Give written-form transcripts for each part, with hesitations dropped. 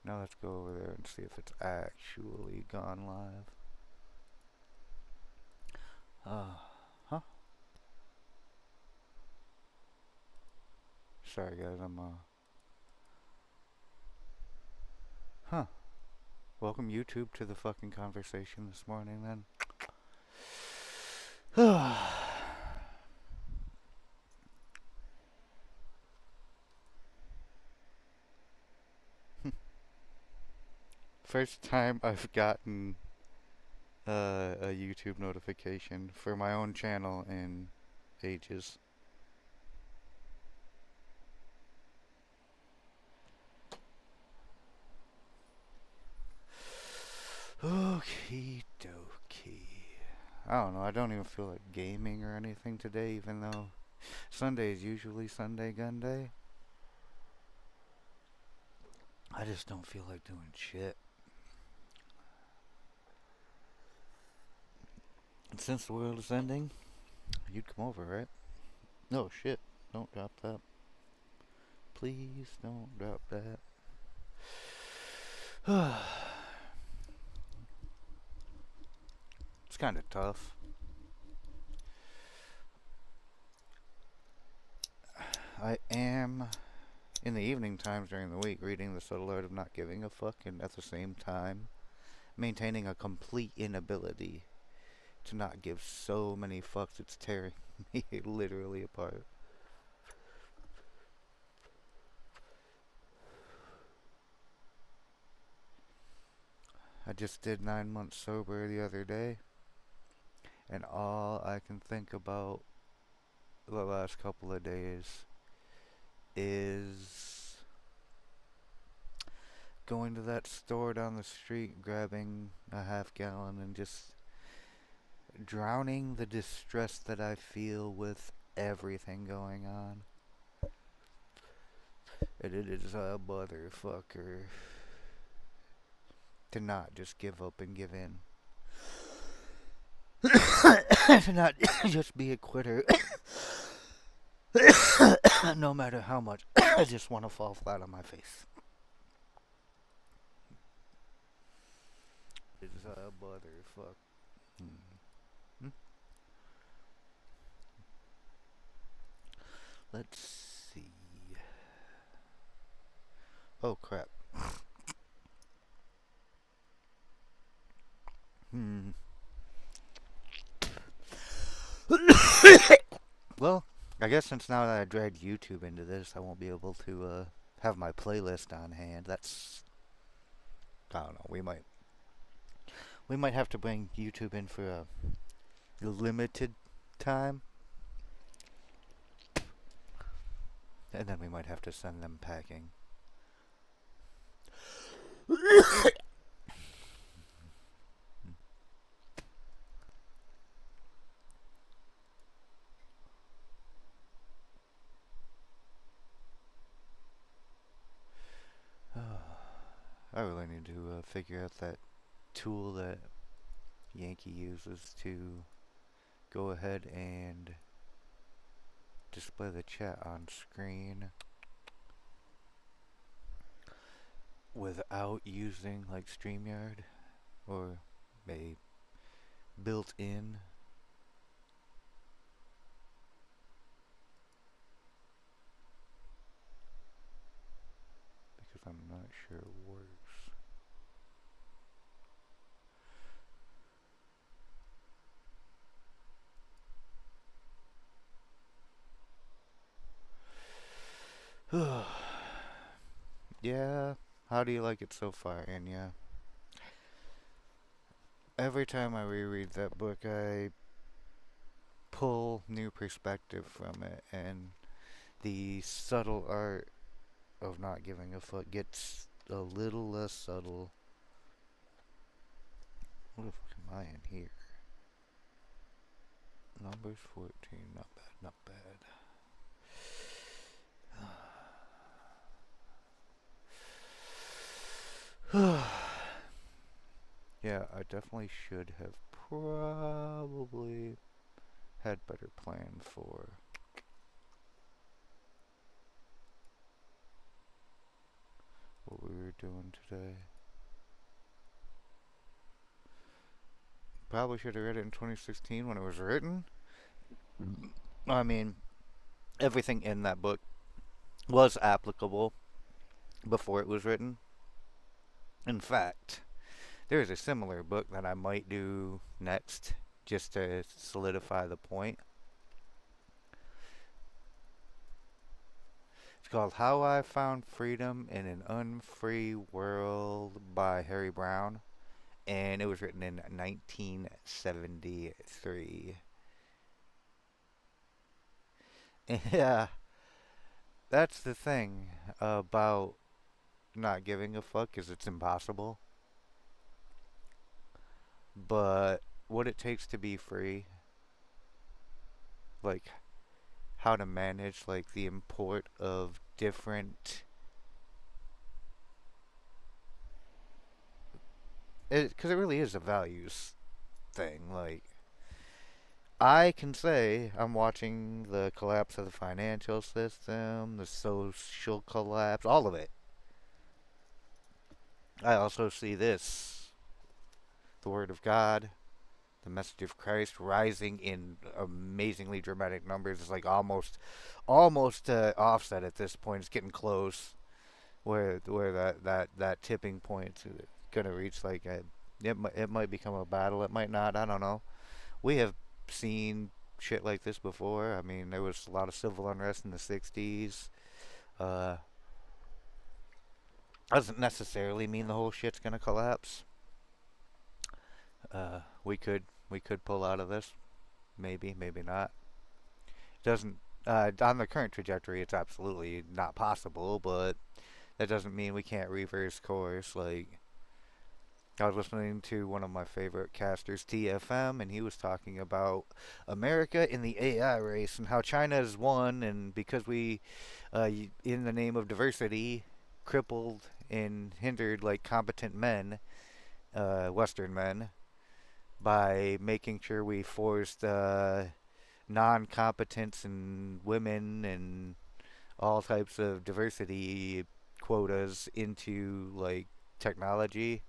Now let's go over there and see if it's actually gone live. Huh? Sorry guys, huh. Welcome YouTube to the fucking conversation this morning then. First time I've gotten a YouTube notification for my own channel in ages. Okie dokie. I don't know, I don't even feel like gaming or anything today, even though Sunday is usually Sunday Gun Day. I just don't feel like doing shit. And since the world is ending, you'd come over, right? No shit, don't drop that. Please don't drop that. It's kind of tough. I am, in the evening times during the week, reading The Subtle Art of Not Giving a Fuck, and at the same time, maintaining a complete inability to not give so many fucks it's tearing me literally apart. I just did 9 months sober the other day, and all I can think about the last couple of days is going to that store down the street, grabbing a half gallon, and just drowning the distress that I feel with everything going on. And it is a motherfucker to not just give up and give in. To not just be a quitter. No matter how much I just want to fall flat on my face. It's a motherfucker. Hmm. Let's see. Oh crap. Hmm. Well, I guess since now that I dragged YouTube into this, I won't be able to have my playlist on hand. That's, I don't know. We might have to bring YouTube in for a limited time, and then we might have to send them packing. I really need to figure out that tool that Yankee uses to go ahead and display the chat on screen without using like StreamYard or a built-in because I'm not sure it works. Yeah, how do you like it so far, Anya? Every time I reread that book, I pull new perspective from it, and the subtle art of not giving a fuck gets a little less subtle. What the fuck am I in here? Numbers 14, not bad, not bad. Yeah, I definitely should have probably had better plan for what we were doing today? Probably should have read it in 2016 when it was written. I mean, everything in that book was applicable before it was written. In fact, there is a similar book that I might do next just to solidify the point. It's called How I Found Freedom in an Unfree World by Harry Browne, and it was written in 1973. Yeah, that's the thing about not giving a fuck is it's impossible. But what it takes to be free, like how to manage like the import of different, because it really is a values thing. Like I can say I'm watching the collapse of the financial system, the social collapse, all of it. I also see this, the Word of God, the message of Christ rising in amazingly dramatic numbers. It's like almost offset at this point. It's getting close, where that tipping point is gonna reach. Like it might become a battle. It might not. I don't know. We have seen shit like this before. I mean, there was a lot of civil unrest in the '60s. Uh, doesn't necessarily mean the whole shit's gonna collapse. We could pull out of this, maybe not. Doesn't On the current trajectory, it's absolutely not possible. But that doesn't mean we can't reverse course. Like I was listening to one of my favorite casters, TFM, and he was talking about America in the AI race and how China has won, and because we, in the name of diversity, crippled and hindered like competent men, Western men, by making sure we forced non-competence and women and all types of diversity quotas into like technology,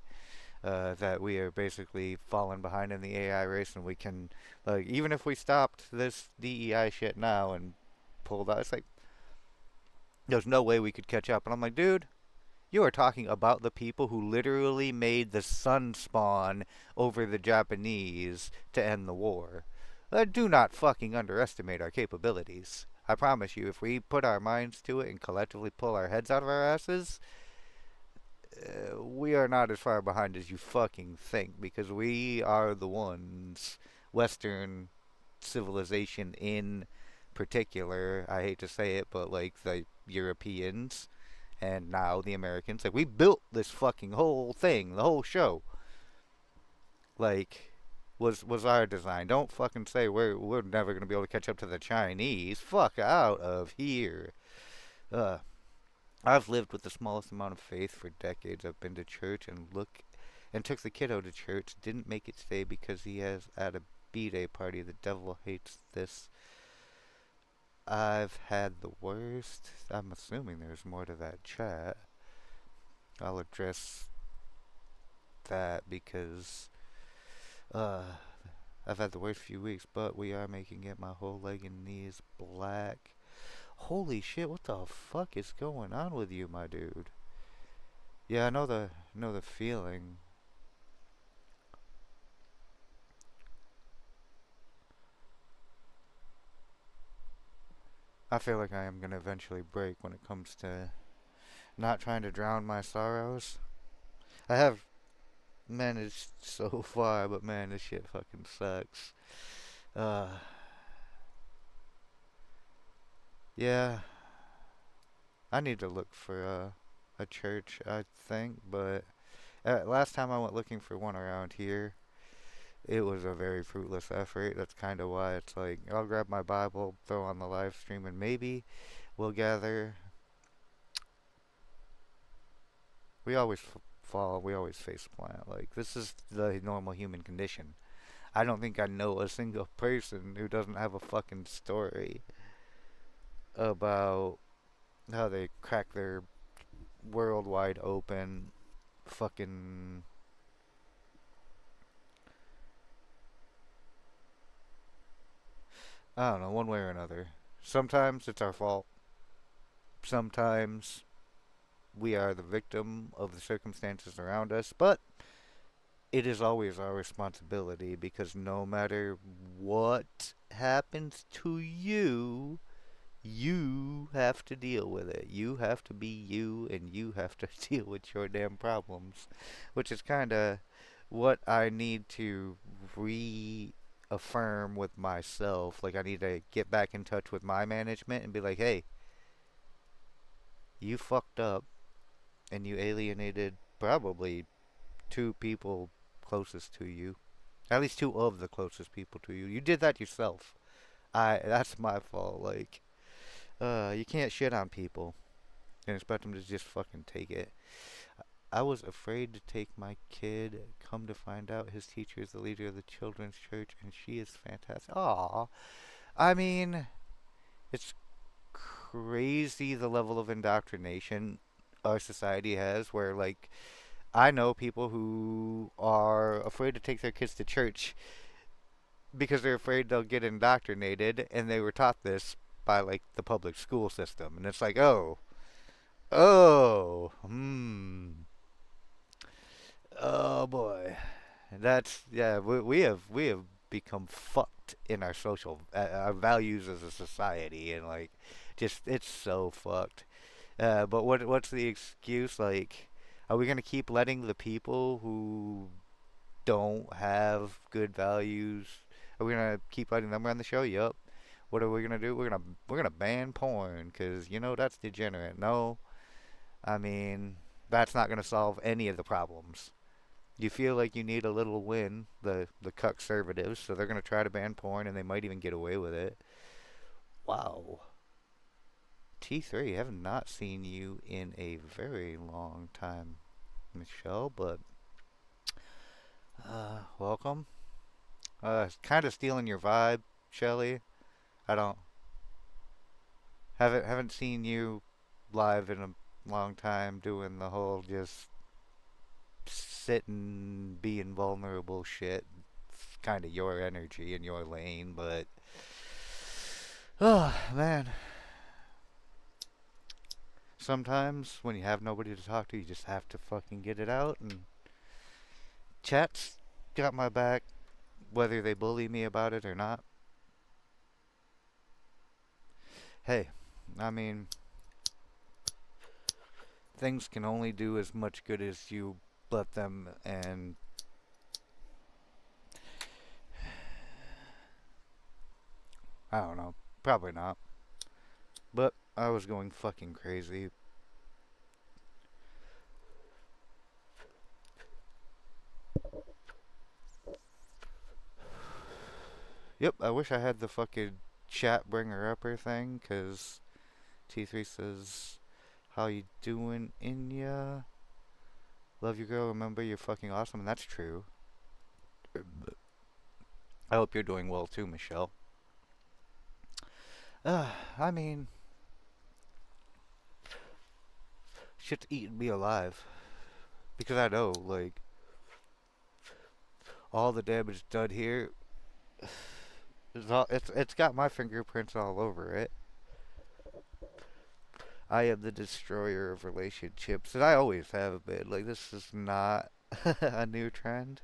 that we are basically falling behind in the AI race, and we can, like, even if we stopped this DEI shit now and pulled out, it's like there's no way we could catch up. And I'm like, dude, you are talking about the people who literally made the sun spawn over the Japanese to end the war. Do not fucking underestimate our capabilities. I promise you, if we put our minds to it and collectively pull our heads out of our asses, we are not as far behind as you fucking think, because we are the ones, Western civilization in particular, I hate to say it, but like the Europeans and now the Americans, like we built this fucking whole thing, the whole show. Like was our design. Don't fucking say we're never gonna be able to catch up to the Chinese. Fuck out of here. Uh I've lived with the smallest amount of faith for decades. I've been to church and took the kiddo to church. Didn't make it today because he has at a B-Day party. The devil hates this. I've had the worst. I'm assuming there's more to that chat. I'll address that because uh, I've had the worst few weeks, but we are making it. My whole leg and knee is black. Holy shit! What the fuck is going on with you, my dude? Yeah, I know the feeling. I feel like I am gonna eventually break when it comes to not trying to drown my sorrows. I have managed so far, but man, this shit fucking sucks. Uh, yeah, I need to look for a church, I think, but last time I went looking for one around here, it was a very fruitless effort. That's kind of why it's like I'll grab my Bible, throw on the live stream, and maybe we'll gather. We always fall. We always face plant. Like this is the normal human condition. I don't think I know a single person who doesn't have a fucking story about how they crack their worldwide open fucking, I don't know, one way or another. Sometimes it's our fault. Sometimes we are the victim of the circumstances around us, but it is always our responsibility because no matter what happens to you, you have to deal with it. You have to be you and you have to deal with your damn problems, which is kind of what I need to reaffirm with myself. Like, I need to get back in touch with my management and be like, hey, you fucked up and you alienated probably two people closest to you. At least two of the closest people to you. You did that yourself. That's my fault. Like, you can't shit on people and expect them to just fucking take it. I was afraid to take my kid. Come to find out, his teacher is the leader of the children's church, and she is fantastic. Aw, I mean, it's crazy the level of indoctrination our society has. Where, like, I know people who are afraid to take their kids to church because they're afraid they'll get indoctrinated, and they were taught this by, like, the public school system, and it's like, oh boy, that's, yeah. We have become fucked in our social, our values as a society, and, like, just, it's so fucked. But what's the excuse? Like, are we gonna keep letting the people who don't have good values? Are we gonna keep letting them run the show? Yup. What are we gonna do? We're gonna ban porn because that's degenerate. No, I mean, that's not gonna solve any of the problems. You feel like you need a little win, the conservatives, so they're gonna try to ban porn, and they might even get away with it. Wow. T3, I have not seen you in a very long time, Michelle, but welcome. Kind of stealing your vibe, Shelly. I don't haven't seen you live in a long time doing the whole just sitting being vulnerable shit. It's kind of your energy and your lane, but oh man, sometimes when you have nobody to talk to, you just have to fucking get it out. And chat's got my back, whether they bully me about it or not. Hey, I mean, things can only do as much good as you let them, and I don't know, probably not. But I was going fucking crazy. Yep, I wish I had the fucking chat bringer upper thing, cause T3 says, "How you doing, Inya? Love you, girl. Remember, you're fucking awesome," and that's true. I hope you're doing well too, Michelle. I mean, shit's eating me alive because I know, like, all the damage done here. It's got my fingerprints all over it. I am the destroyer of relationships, and I always have been. Like, this is not a new trend.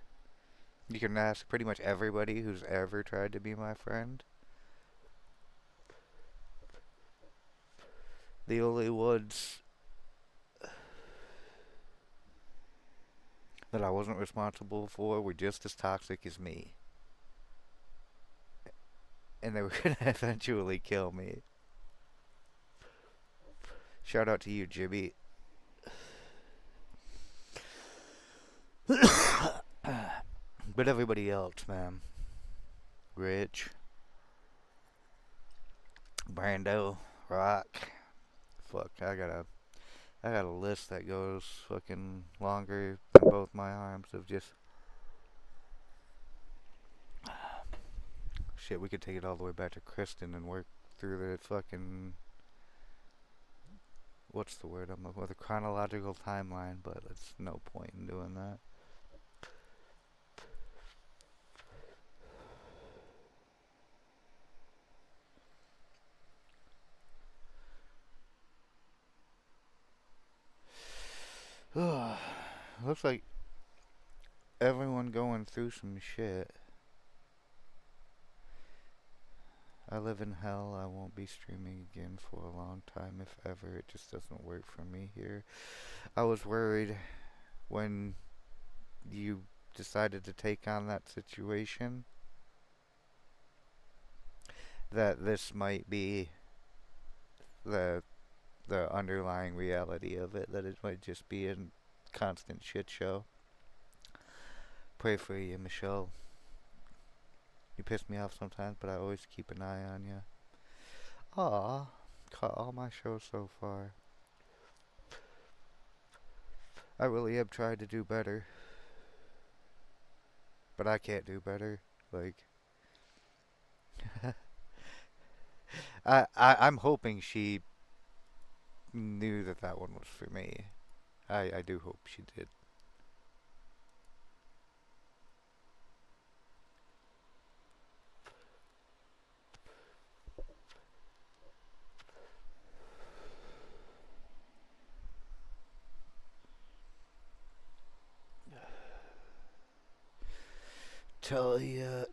You can ask pretty much everybody who's ever tried to be my friend. The only ones that I wasn't responsible for were just as toxic as me. And they were gonna eventually kill me. Shout out to you, Jimmy. But everybody else, man. Rich, Brando, Rock. Fuck, I got a list that goes fucking longer than both my arms of just shit. We could take it all the way back to Kristen and work through the fucking what's the word I'm looking with a chronological timeline, but it's no point in doing that. Looks like everyone going through some shit. I live in hell. I won't be streaming again for a long time, if ever. It just doesn't work for me here. I was worried when you decided to take on that situation that this might be the underlying reality of it, that it might just be a constant shit show. Pray for you, Michelle. You piss me off sometimes, but I always keep an eye on you. Aw, caught all my shows so far. I really have tried to do better, but I can't do better. Like, I'm hoping she knew that that one was for me. I do hope she did. Tell you,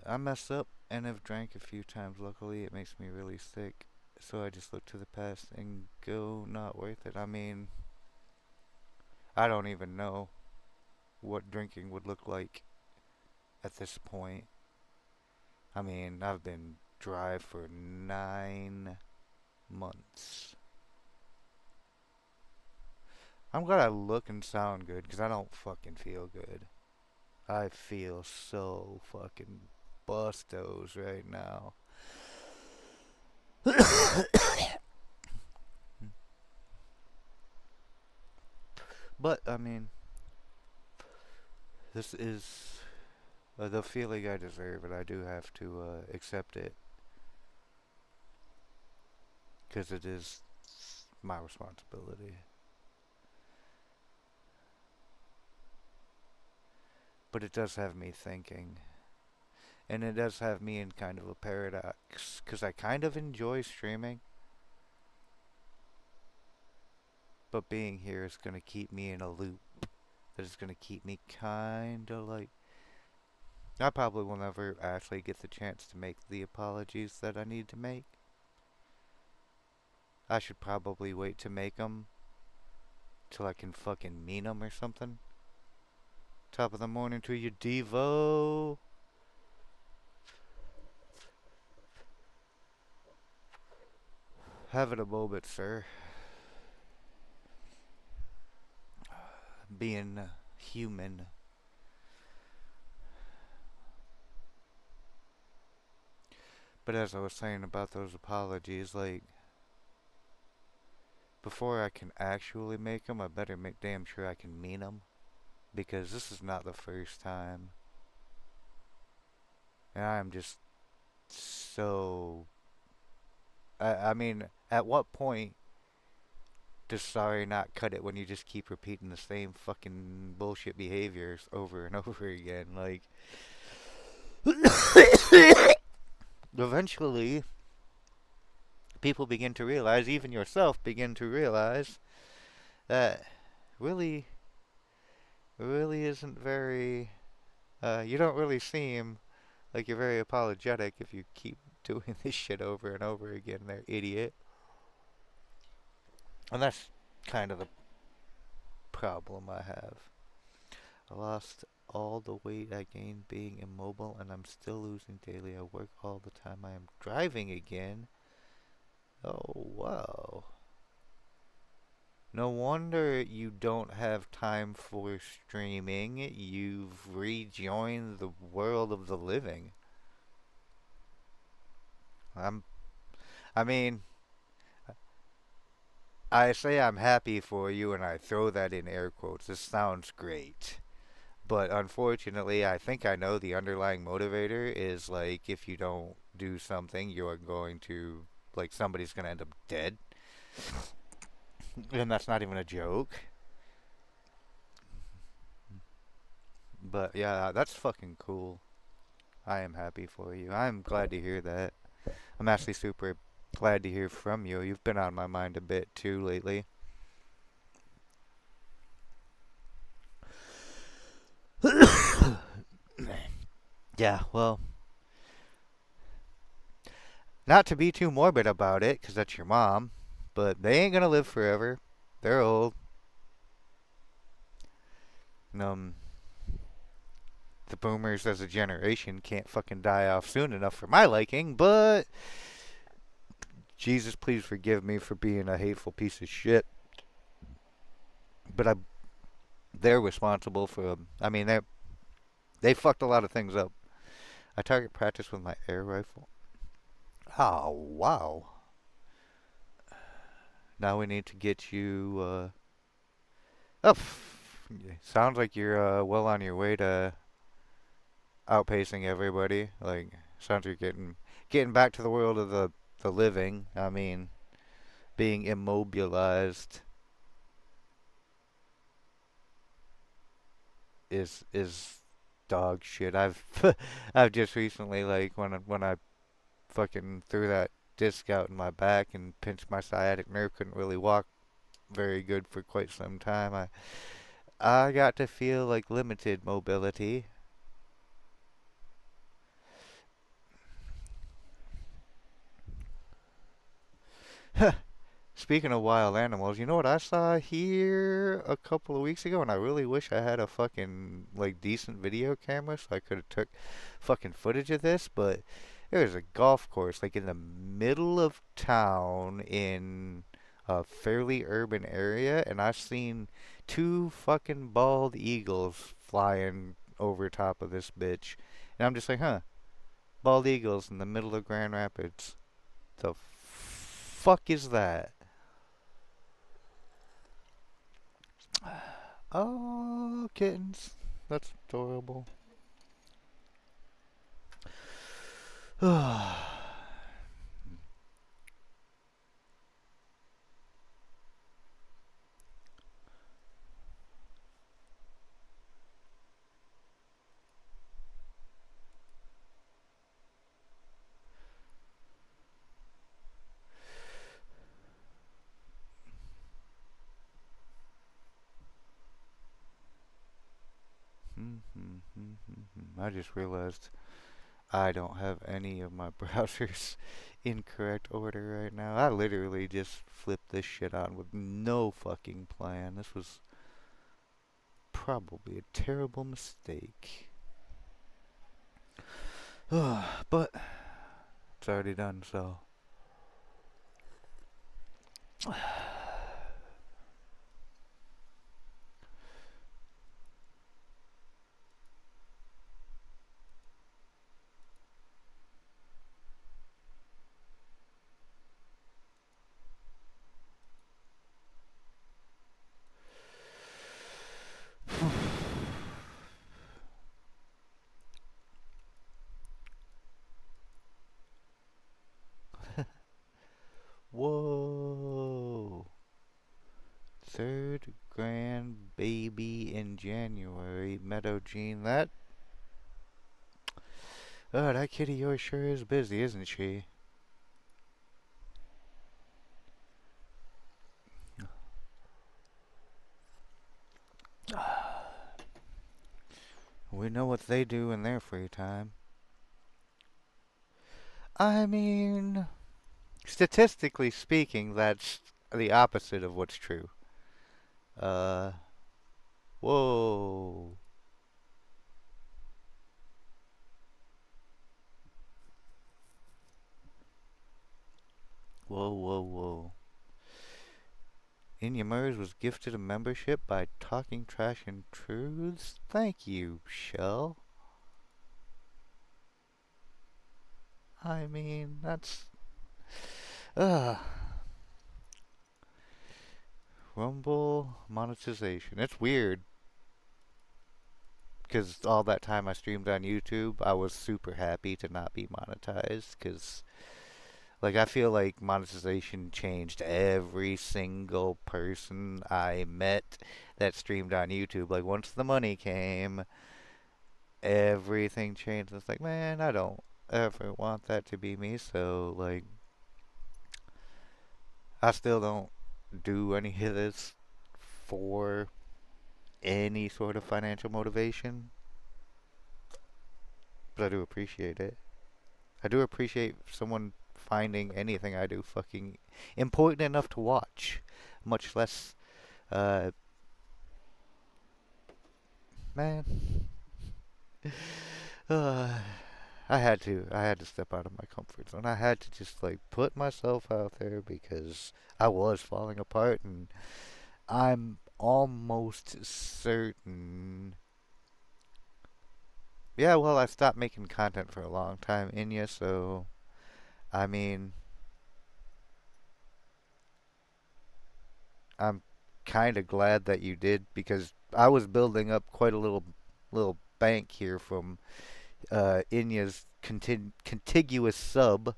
I mess up and have drank a few times. Luckily, it makes me really sick. So I just look to the past and go, not worth it. I mean, I don't even know what drinking would look like at this point. I mean, I've been dry for 9 months. I'm glad I look and sound good because I don't fucking feel good. I feel so fucking bustos right now. But, I mean, this is the feeling I deserve, and I do have to accept it. Because it is my responsibility. But it does have me thinking. And it does have me in kind of a paradox. Because I kind of enjoy streaming. But being here is going to keep me in a loop. That is going to keep me kind of like... I probably will never actually get the chance to make the apologies that I need to make. I should probably wait to make them till I can fucking mean them or something. Top of the morning to you, Devo. Have it a moment, sir. Being human. But as I was saying about those apologies, like, before I can actually make them, I better make damn sure I can mean them. Because this is not the first time. And I'm just so... I mean, at what point does sorry not cut it when you just keep repeating the same fucking bullshit behaviors over and over again? Like, eventually, people begin to realize, even yourself begin to realize, that really isn't very, you don't really seem like you're very apologetic if you keep doing this shit over and over again there, idiot. And that's kind of the problem I have. I lost all the weight I gained being immobile, and I'm still losing daily. I work all the time. I am driving again. Oh, wow. No wonder you don't have time for streaming. You've rejoined the world of the living. I mean, I say I'm happy for you and I throw that in air quotes. This sounds great. But unfortunately, I think I know the underlying motivator is like if you don't do something, you're going to, like, somebody's going to end up dead. And that's not even a joke. But yeah, that's fucking cool. I am happy for you. I'm glad to hear that. I'm actually super glad to hear from you. You've been on my mind a bit too lately. Yeah, well, not to be too morbid about it, 'cause that's your mom, but they ain't gonna live forever. They're old. Um, the boomers as a generation can't fucking die off soon enough for my liking, but Jesus, please forgive me for being a hateful piece of shit. But they're responsible for. I mean, they fucked a lot of things up. I target practice with my air rifle. Oh wow! Now we need to get you. Oh, sounds like you're well on your way to outpacing everybody. Like, sounds like you're getting back to the world of the living. I mean, being immobilized is dog shit. I've I've just recently, like, when I fucking threw that disc out in my back and pinched my sciatic nerve, couldn't really walk very good for quite some time. I got to feel like limited mobility. Speaking of wild animals, you know what I saw here a couple of weeks ago, and I really wish I had a fucking like decent video camera so I could have took fucking footage of this, but there was a golf course like in the middle of town in a fairly urban area, and I've seen two fucking bald eagles flying over top of this bitch. And I'm just like, huh, bald eagles in the middle of Grand Rapids. The fuck is that? Oh, kittens. That's adorable. I just realized I don't have any of my browsers in correct order right now. I literally just flipped this shit on with no fucking plan. This was probably a terrible mistake. But it's already done, so. Whoa. Third grandbaby in January. Meadow Jean. That kitty yours sure is busy, isn't she? We know what they do in their free time. I mean, statistically speaking, that's the opposite of what's true. Uh, whoa. Whoa, whoa, whoa. Inyamers was gifted a membership by Talking Trash and Truths. Thank you, Shell. I mean, that's... Uh, Rumble monetization. It's weird. Because all that time I streamed on YouTube, I was super happy to not be monetized. Because Like, I feel like monetization changed every single person I met that streamed on YouTube. Like, once the money came, everything changed. It's like, man, I don't ever want that to be me. So, like, I still don't do any of this for any sort of financial motivation, but I do appreciate it. I do appreciate someone finding anything I do fucking important enough to watch, much less, uh, man. Uh, I had to step out of my comfort zone. I had to just like put myself out there because I was falling apart, and I'm almost certain. Yeah, well, I stopped making content for a long time, Inya, so I mean, I'm kind of glad that you did because I was building up quite a little bank here from Inya's contiguous sub.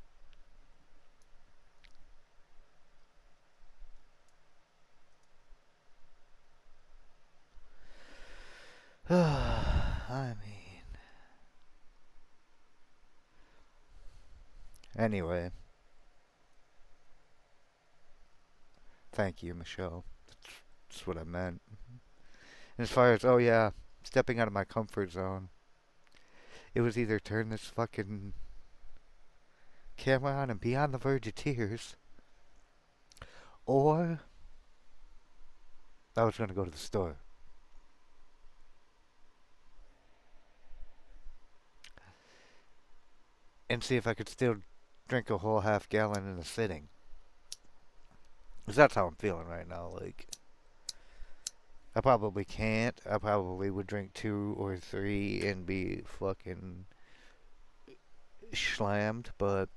I mean, anyway, thank you, Michelle. That's what I meant. And as far as, oh yeah, stepping out of my comfort zone, it was either turn this fucking camera on and be on the verge of tears, or I was going to go to the store. And see if I could still drink a whole half gallon in a sitting. Because that's how I'm feeling right now. Like, I probably can't. I probably would drink 2 or 3 and be fucking slammed, but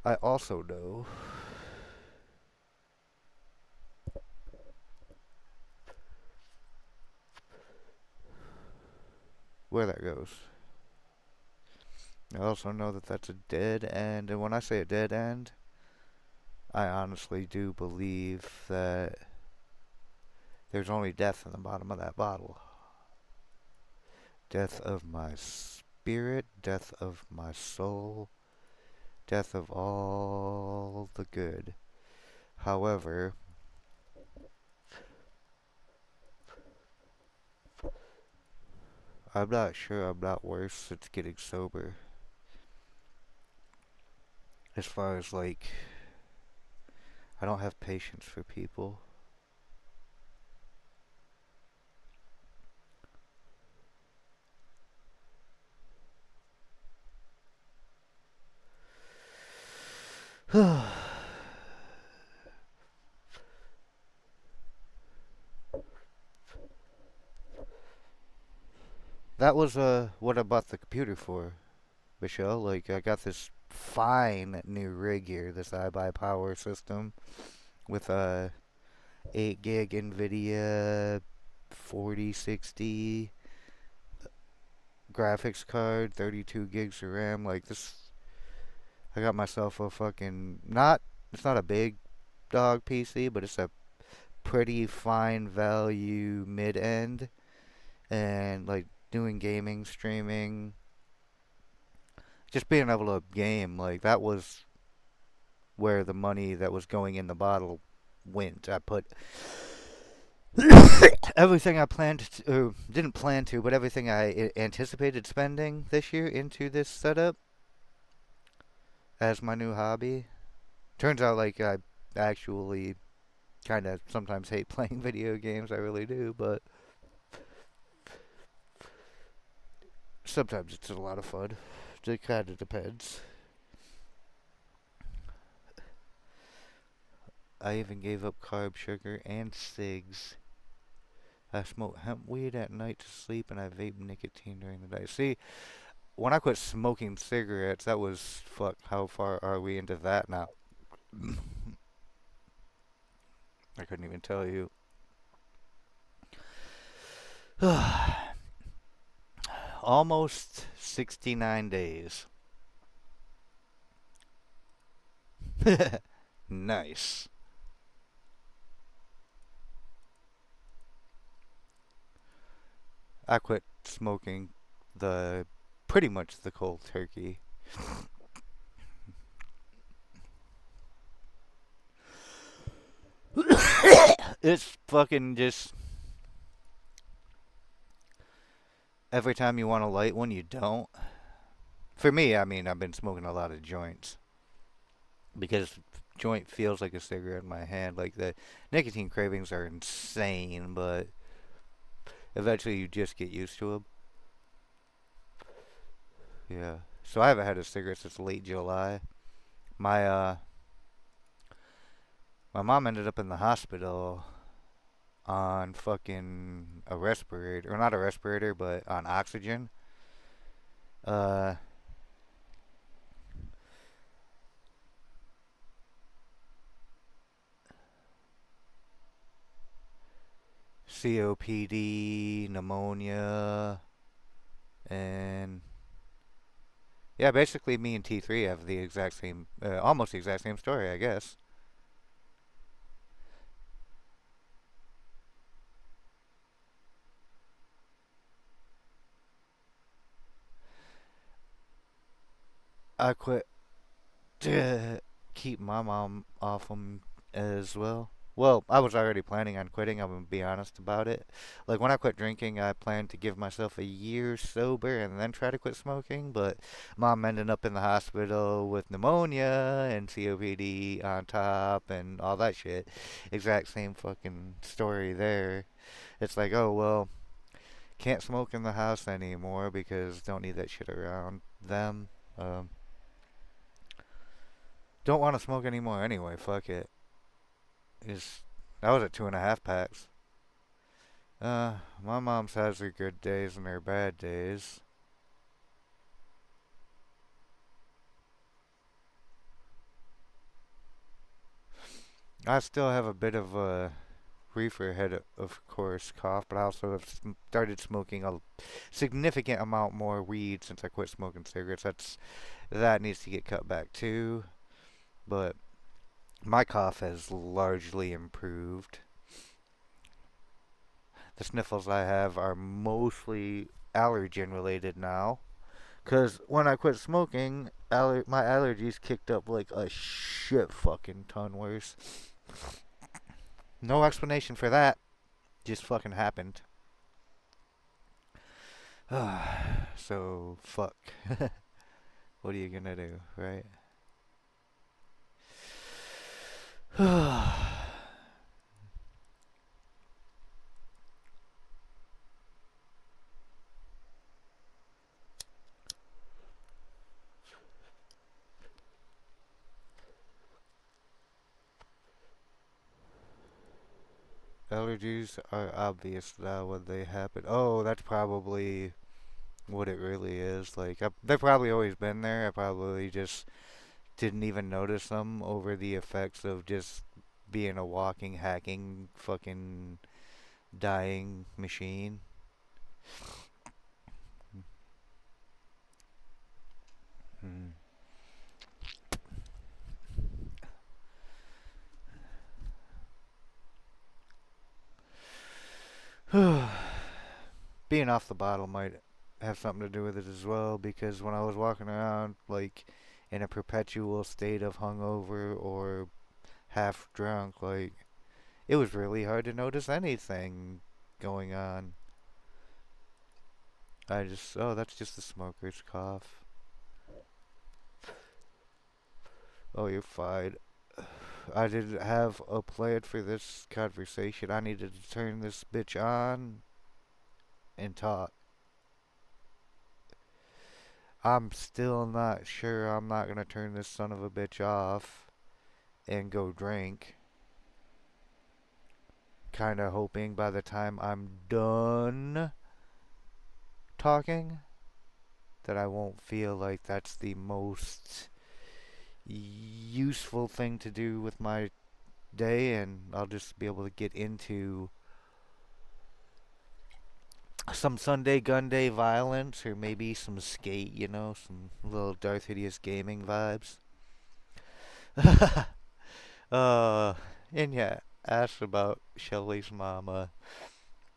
I also know where that goes. I also know that that's a dead end, and when I say a dead end, I honestly do believe that there's only death in the bottom of that bottle. Death of my spirit, death of my soul, death of all the good. However, I'm not sure I'm not worse since getting sober. As far as like, I don't have patience for people. That was what I bought the computer for, Michelle. Like, I got this fine new rig here, this iBuy system with a 8 gig NVIDIA 4060 graphics card, 32 gigs of RAM. Like, this, I got myself a fucking, not, it's not a big dog PC, but it's a pretty fine value mid end. And, like, doing gaming, streaming, just being able to game, like, that was where the money that was going in the bottle went. I put everything I planned to, or didn't plan to, but everything I anticipated spending this year into this setup as my new hobby. Turns out, like, I actually kind of sometimes hate playing video games. I really do, but sometimes it's a lot of fun. It kind of depends. I even gave up carb, sugar, and cigs. I smoke hemp weed at night to sleep, and I vape nicotine during the day. See, when I quit smoking cigarettes, that was fuck. How far are we into that now? I couldn't even tell you. almost 69 days. Nice. I quit smoking the pretty much the cold turkey. It's fucking just every time you want to light one, you don't. For me, I mean, I've been smoking a lot of joints because joint feels like a cigarette in my hand. Like the nicotine cravings are insane, but eventually you just get used to them. Yeah. So I haven't had a cigarette since late July. My my mom ended up in the hospital on fucking a respirator, or not a respirator, but on oxygen. Uh, COPD, pneumonia, and yeah, basically me and T3 have the exact same, almost the exact same story, I guess. I quit to keep my mom off them as well. Well, I was already planning on quitting. I'm gonna be honest about it. Like when I quit drinking, I planned to give myself a year sober and then try to quit smoking. But mom ended up in the hospital with pneumonia and COPD on top and all that shit. Exact same fucking story there. It's like, oh well, can't smoke in the house anymore because don't need that shit around them. Um, don't want to smoke anymore anyway. Fuck it. Is that was at 2.5 packs. My mom's has her good days and her bad days. I still have a bit of a reefer head, of course, cough, but I also have started smoking a significant amount more weed since I quit smoking cigarettes. That needs to get cut back too. But my cough has largely improved. The sniffles I have are mostly allergen related now. Because when I quit smoking, my allergies kicked up like a shit fucking ton worse. No explanation for that. Just fucking happened. So, fuck. What are you gonna do, right? Allergies are obvious now when they happen. Oh, that's probably what it really is. Like, they've probably always been there. I probably just didn't even notice them over the effects of just being a walking, hacking, fucking dying machine. Hmm. Being off the bottle might have something to do with it as well because when I was walking around like in a perpetual state of hungover or half drunk, like it was really hard to notice anything going on. Oh, that's just the smoker's cough. Oh, you're fine. I didn't have a plan for this conversation. I needed to turn this bitch on and talk. I'm still not sure I'm not gonna turn this son of a bitch off and go drink. Kinda hoping by the time I'm done talking that I won't feel like that's the most useful thing to do with my day and I'll just be able to get into some Sunday Gunday violence, or maybe some skate, some little Darth Hideous gaming vibes. uh, and yeah, asked about Shelly's mama.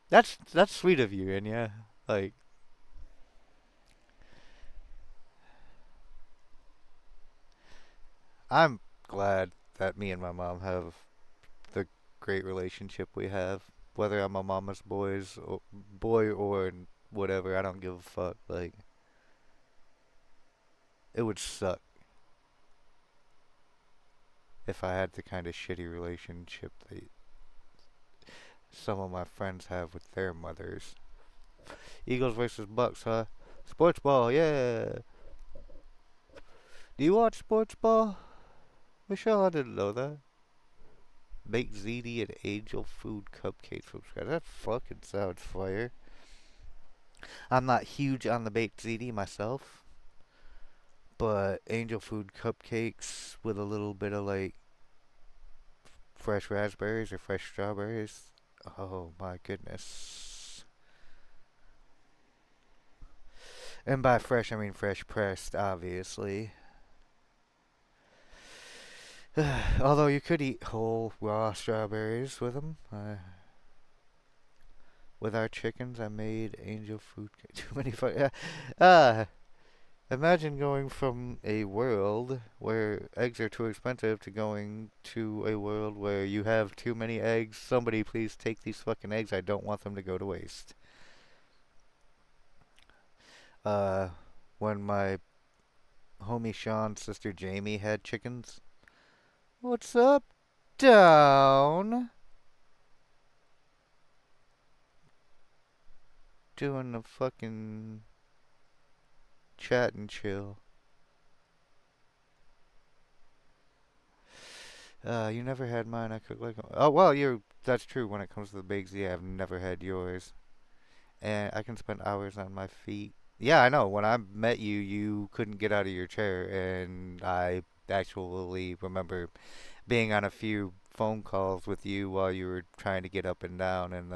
That's sweet of you, and yeah, like I'm glad that me and my mom have the great relationship we have. Whether I'm my mama's boy or whatever, I don't give a fuck. Like it would suck if I had the kind of shitty relationship that some of my friends have with their mothers. Eagles versus Bucks, huh? Sports ball, yeah. Do you watch sports ball? Michelle, I didn't know that. Baked ziti and angel food cupcakes from scratch. That fucking sounds fire. I'm not huge on the baked ziti myself, but angel food cupcakes with a little bit of like fresh raspberries or fresh strawberries. Oh my goodness. And by fresh, I mean fresh pressed, obviously. Although you could eat whole raw strawberries with them. With our chickens, I made angel food. Too many fun. Imagine going from a world where eggs are too expensive to going to a world where you have too many eggs. Somebody please take these fucking eggs. I don't want them to go to waste. Uh, when my homie Sean's sister Jamie had chickens. What's up, down? Doing the fucking chat and chill. You never had mine. I cook like. Oh well, That's true. When it comes to the baked ziti, I've never had yours, and I can spend hours on my feet. Yeah, I know. When I met you, you couldn't get out of your chair, and I actually remember being on a few phone calls with you while you were trying to get up and down, and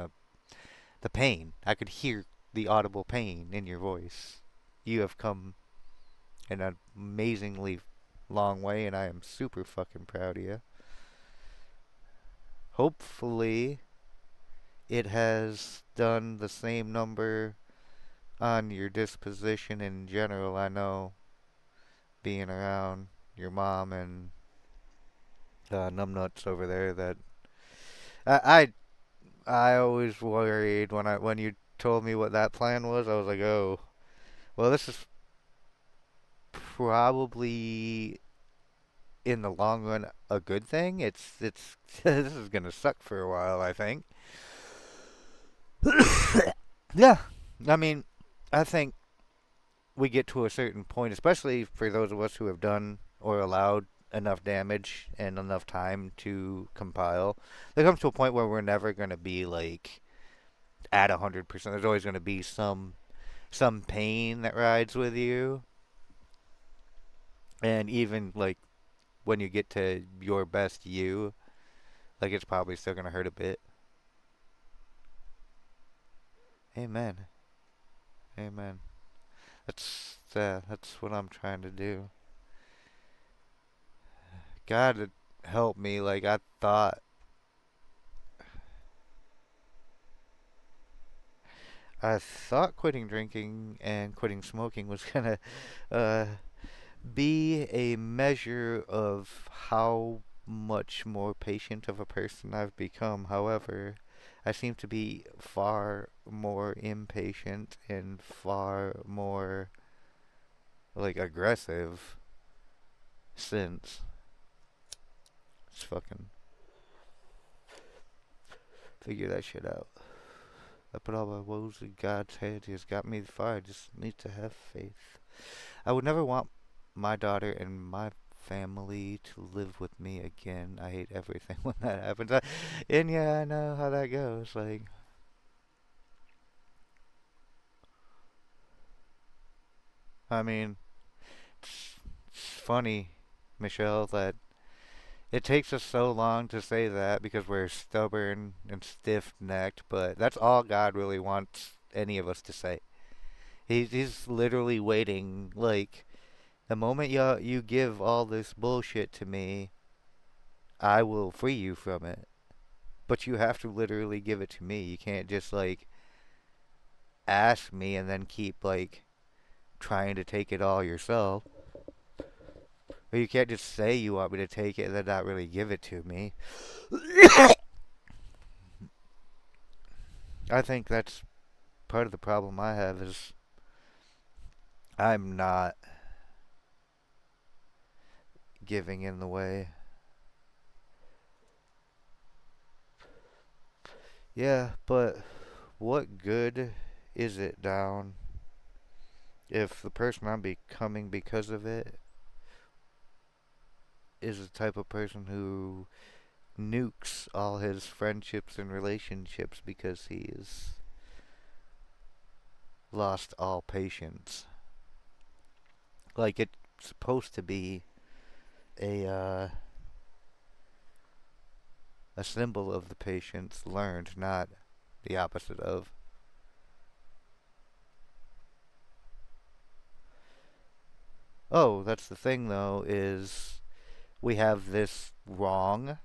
the pain. I could hear the audible pain in your voice. You have come an amazingly long way, and I am super fucking proud of you. Hopefully, it has done the same number on your disposition in general. I know being around your mom and numbnuts over there that I I always worried when you told me what that plan was. I was like, oh, well, this is probably in the long run a good thing. It's this is gonna suck for a while, I think. Yeah, I mean, I think we get to a certain point, especially for those of us who have done or allowed enough damage and enough time to compile. There comes to a point where we're never gonna be like at 100%. There's always gonna be some pain that rides with you, and even like when you get to your best you, like it's probably still gonna hurt a bit. Amen. Amen. That's what I'm trying to do. God help me. Like I thought quitting drinking and quitting smoking was gonna uh, be a measure of how much more patient of a person I've become. However, I seem to be far more impatient and far more like aggressive since. It's fucking figure that shit out. I put all my woes in God's hands. He has got me far. I just need to have faith. I would never want my daughter and my family to live with me again. I hate everything when that happens. And yeah, I know how that goes. Like, I mean, it's funny, Michelle, that it takes us so long to say that because we're stubborn and stiff-necked, but that's all God really wants any of us to say. He's literally waiting. Like, the moment you give all this bullshit to me, I will free you from it. But you have to literally give it to me. You can't just, like, ask me and then keep, like, trying to take it all yourself. Or you can't just say you want me to take it and then not really give it to me. I think that's part of the problem I have is I'm not giving in the way. Yeah, but what good is it down if the person I'm becoming because of it is the type of person who nukes all his friendships and relationships because he has lost all patience? Like, it's supposed to be a a symbol of the patience learned, not the opposite of. Oh, that's the thing though, is we have this wrong.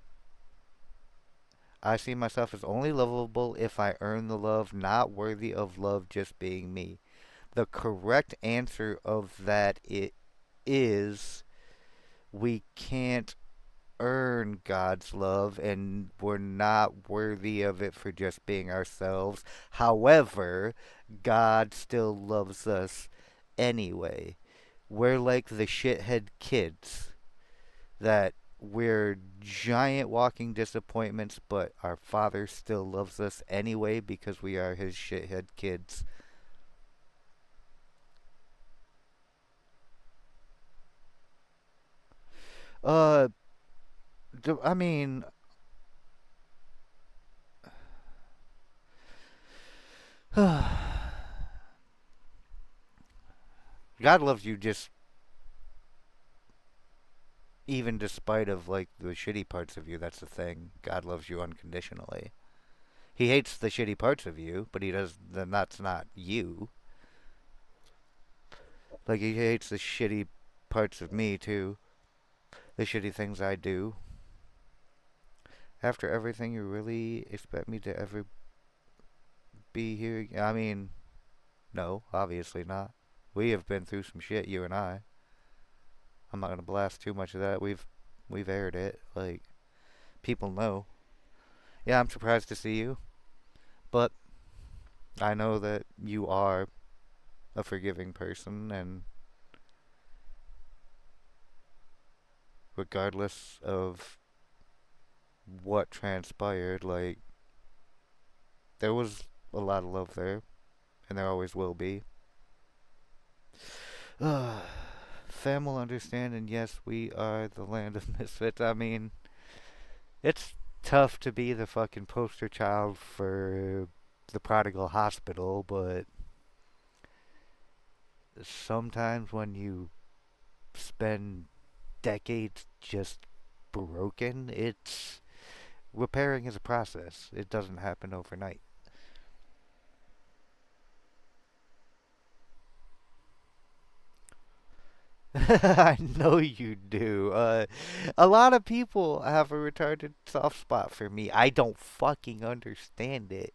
I see myself as only lovable if I earn the love, not worthy of love just being me. The correct answer of that it is we can't earn God's love and we're not worthy of it for just being ourselves. However, God still loves us anyway. We're like the shithead kids that we're giant walking disappointments, but our Father still loves us anyway because we are his shithead kids. Uh, I mean, God loves you just even despite of like the shitty parts of you. That's the thing. God loves you unconditionally. He hates the shitty parts of you, but he does. Then that's not you. Like he hates the shitty parts of me too. The shitty things I do. After everything, you really expect me to ever be here? I mean, no, obviously not. We have been through some shit, you and I. I'm not gonna blast too much of that. We've aired it. Like people know. Yeah, I'm surprised to see you, but I know that you are a forgiving person, and regardless of what transpired, like there was a lot of love there, and there always will be. Fam will understand, and yes, we are the land of misfits. I mean, it's tough to be the fucking poster child for the prodigal hospital, but sometimes when you spend decades just broken, it's repairing is a process. It doesn't happen overnight. I know you do. A lot of people have a retarded soft spot for me. I don't fucking understand it.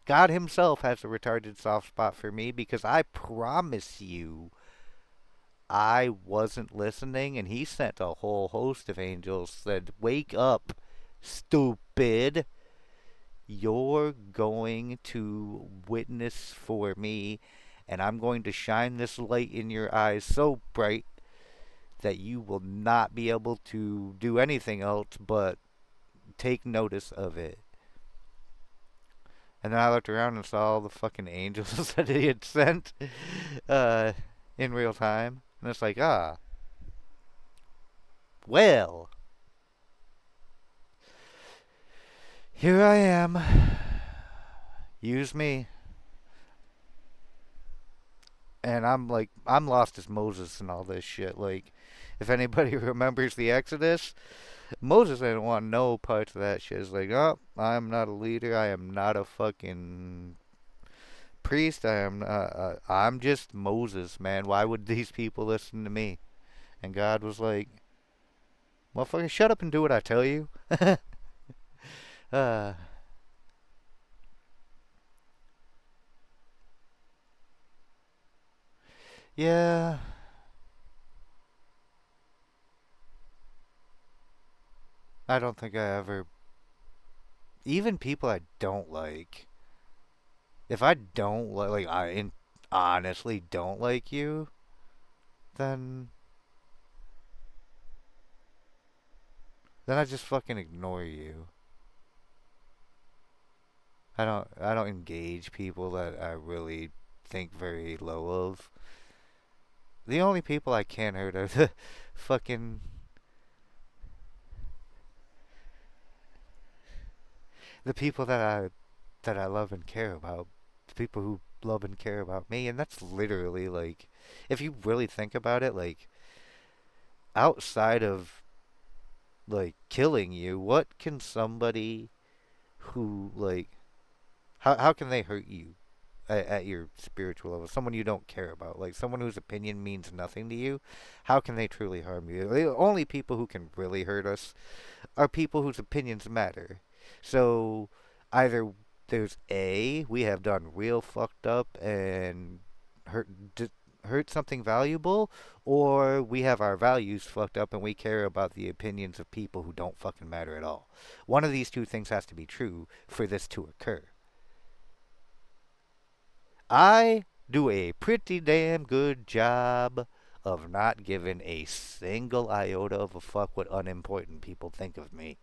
God himself has a retarded soft spot for me because I promise you I wasn't listening and he sent a whole host of angels said, "Wake up, stupid. You're going to witness for me and I'm going to shine this light in your eyes so bright that you will not be able to do anything else but take notice of it." And then I looked around and saw all the fucking angels that he had sent uh, in real time. And it's like, well, here I am. Use me. And I'm like, I'm lost as Moses and all this shit. Like, if anybody remembers the Exodus, Moses didn't want no parts of that shit. It's like, oh, I'm not a leader. I am not a fucking priest. I'm just Moses, man. Why would these people listen to me? And God was like, motherfucker, shut up and do what I tell you. uh, yeah. I don't think I ever. Even people I don't like. If I don't honestly don't like you, then I just fucking ignore you. I don't engage people that I really think very low of. The only people I can hurt are the fucking the people that I love and care about. The people who love and care about me, and that's literally like, if you really think about it, like outside of like killing you, what can somebody who like how can they hurt you at your spiritual level? Someone you don't care about, like someone whose opinion means nothing to you. How can they truly harm you? The only people who can really hurt us are people whose opinions matter. So either there's we have done real fucked up and hurt hurt something valuable, or we have our values fucked up and we care about the opinions of people who don't fucking matter at all. One of these two things has to be true for this to occur. I do a pretty damn good job of not giving a single iota of a fuck what unimportant people think of me.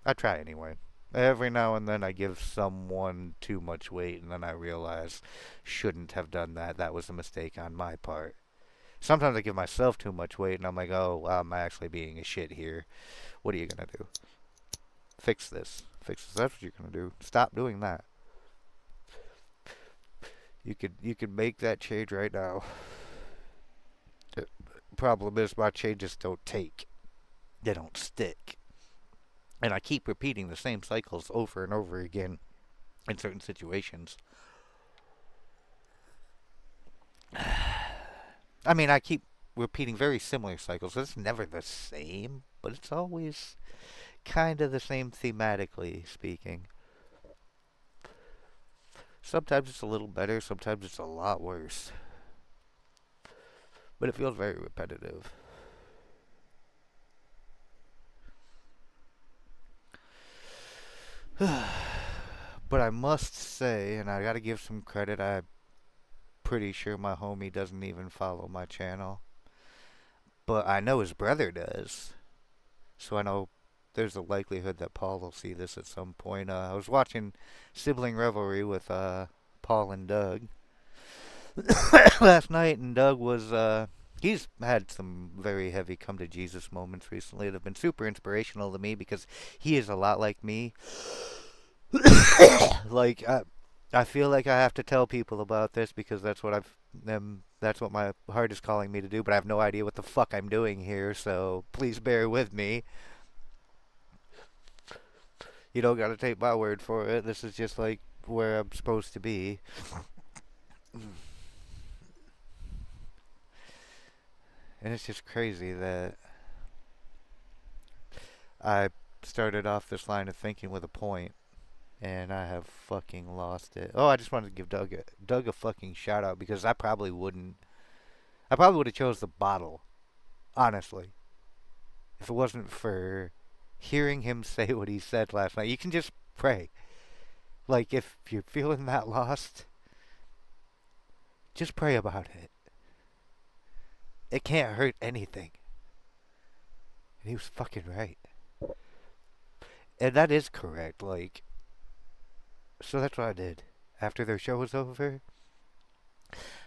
I try anyway. Every now and then I give someone too much weight and then I realize shouldn't have done that. That was a mistake on my part. Sometimes I give myself too much weight and I'm like, oh, wow, I'm actually being a shit here. What are you going to do? Fix this. Fix this. That's what you're going to do. Stop doing that. You could make that change right now. The problem is my changes don't take. They don't stick. And I keep repeating the same cycles over and over again in certain situations. I mean, I keep repeating very similar cycles. It's never the same, but it's always kind of the same thematically speaking. Sometimes it's a little better, sometimes it's a lot worse. But it feels very repetitive. But I must say, and I gotta give some credit, I'm pretty sure my homie doesn't even follow my channel. But I know his brother does. So I know there's a likelihood that Paul will see this at some point. I was watching Sibling Revelry with Paul and Doug last night, and Doug was he's had some very heavy come to Jesus moments recently that have been super inspirational to me because he is a lot like me. Like I feel like I have to tell people about this because that's what my heart is calling me to do, but I have no idea what the fuck I'm doing here, so please bear with me. You don't gotta take my word for it. This is just like where I'm supposed to be. And it's just crazy that I started off this line of thinking with a point, and I have fucking lost it. Oh, I just wanted to give Doug a fucking shout out because I probably wouldn't. I probably would have chose the bottle, honestly, if it wasn't for hearing him say what he said last night. You can just pray. Like, if you're feeling that lost, just pray about it. It can't hurt anything. And he was fucking right. And that is correct, like, so that's what I did. After their show was over,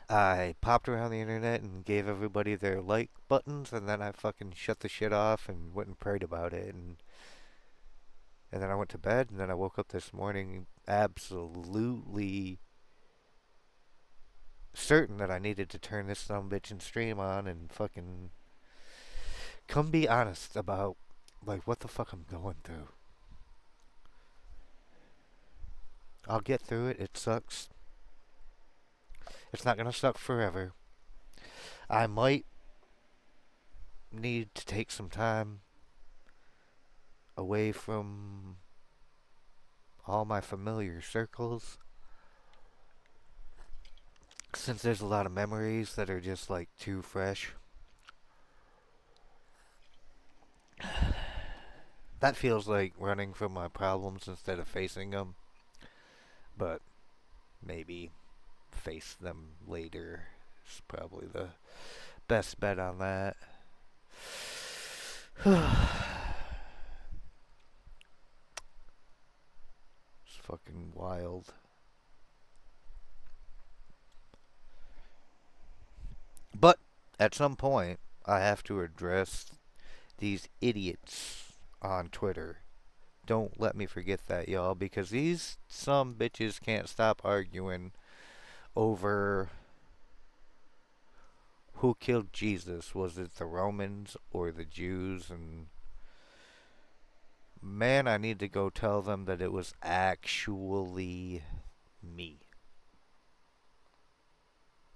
I popped around the internet and gave everybody their like buttons, and then I fucking shut the shit off and went and prayed about it, and then I went to bed, and then I woke up this morning absolutely certain that I needed to turn this sumbitch and stream on and fucking come be honest about like what the fuck I'm going through. I'll get through it. It sucks. It's not gonna suck forever. I might need to take some time away from all my familiar circles, since there's a lot of memories that are just like too fresh. That feels like running from my problems instead of facing them, but maybe face them later is probably the best bet on that. It's fucking wild. But at some point, I have to address these idiots on Twitter. Don't let me forget that, y'all, because these some bitches can't stop arguing over who killed Jesus. Was it the Romans or the Jews? And man, I need to go tell them that it was actually me.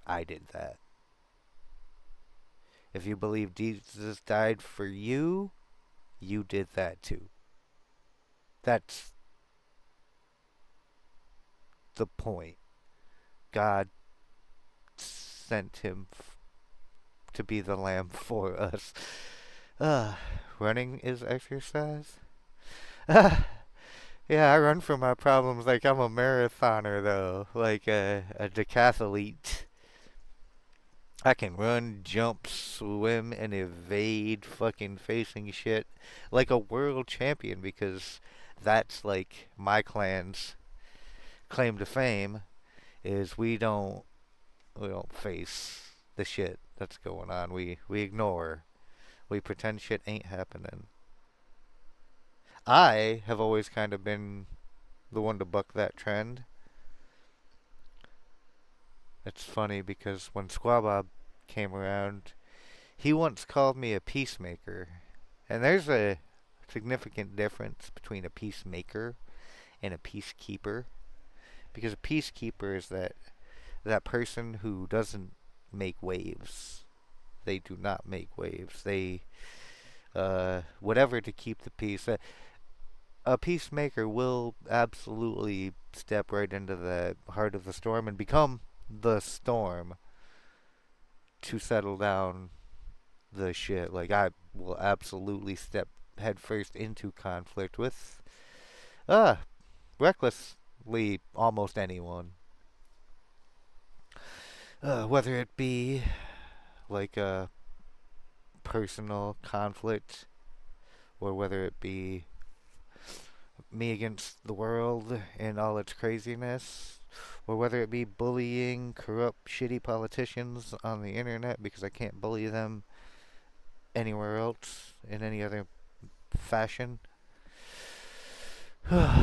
I did that. If you believe Jesus died for you, you did that too. That's the point. God sent him to be the lamb for us. Running is exercise. Yeah, I run from my problems like I'm a marathoner, though. Like a decathlete. I can run, jump, swim, and evade fucking facing shit like a world champion, because that's like my clan's claim to fame is we don't face the shit that's going on. We ignore. We pretend shit ain't happening. I have always kind of been the one to buck that trend. It's funny because when Squabob came around, he once called me a peacemaker. And there's a significant difference between a peacemaker and a peacekeeper. Because a peacekeeper is that person who doesn't make waves. They do not make waves. They whatever to keep the peace. A peacemaker will absolutely step right into the heart of the storm and become the storm to settle down the shit. Like, I will absolutely step headfirst into conflict with recklessly almost anyone. Whether it be like a personal conflict or whether it be me against the world and all its craziness, or whether it be bullying corrupt, shitty politicians on the internet because I can't bully them anywhere else in any other fashion. I'm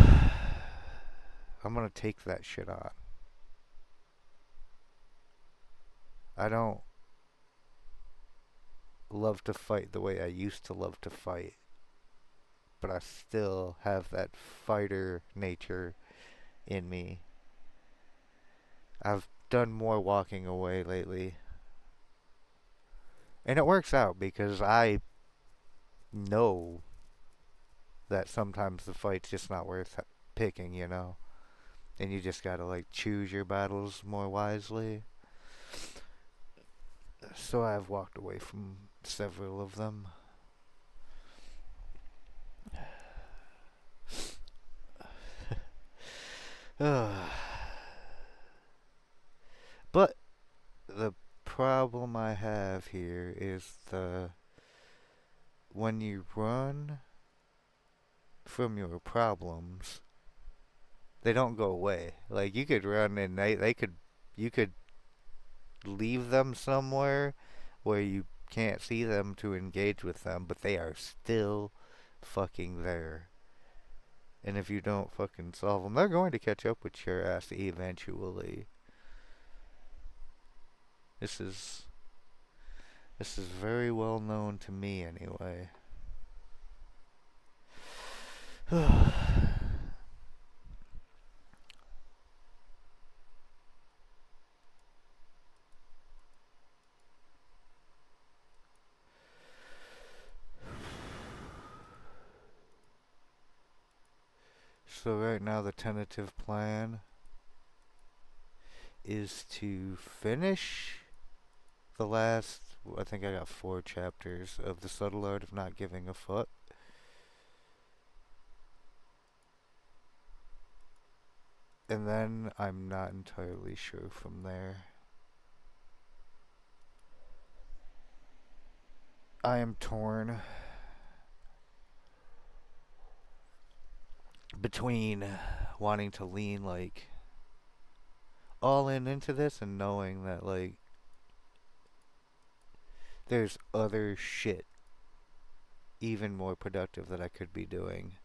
gonna take that shit on. I don't love to fight the way I used to love to fight, but I still have that fighter nature in me. I've done more walking away lately. And it works out because I know that sometimes the fight's just not worth picking, you know? And you just gotta, like, choose your battles more wisely. So I've walked away from several of them. But the problem I have here is when you run from your problems, they don't go away. Like, you could run and you could leave them somewhere where you can't see them to engage with them, but they are still fucking there. And if you don't fucking solve them, they're going to catch up with your ass eventually. This is very well known to me anyway. So right now the tentative plan is to finish the last, I think I got 4 chapters of The Subtle Art of Not Giving a Fuck. And then I'm not entirely sure from there. I am torn between wanting to lean like all in into this and knowing that like there's other shit even more productive that I could be doing,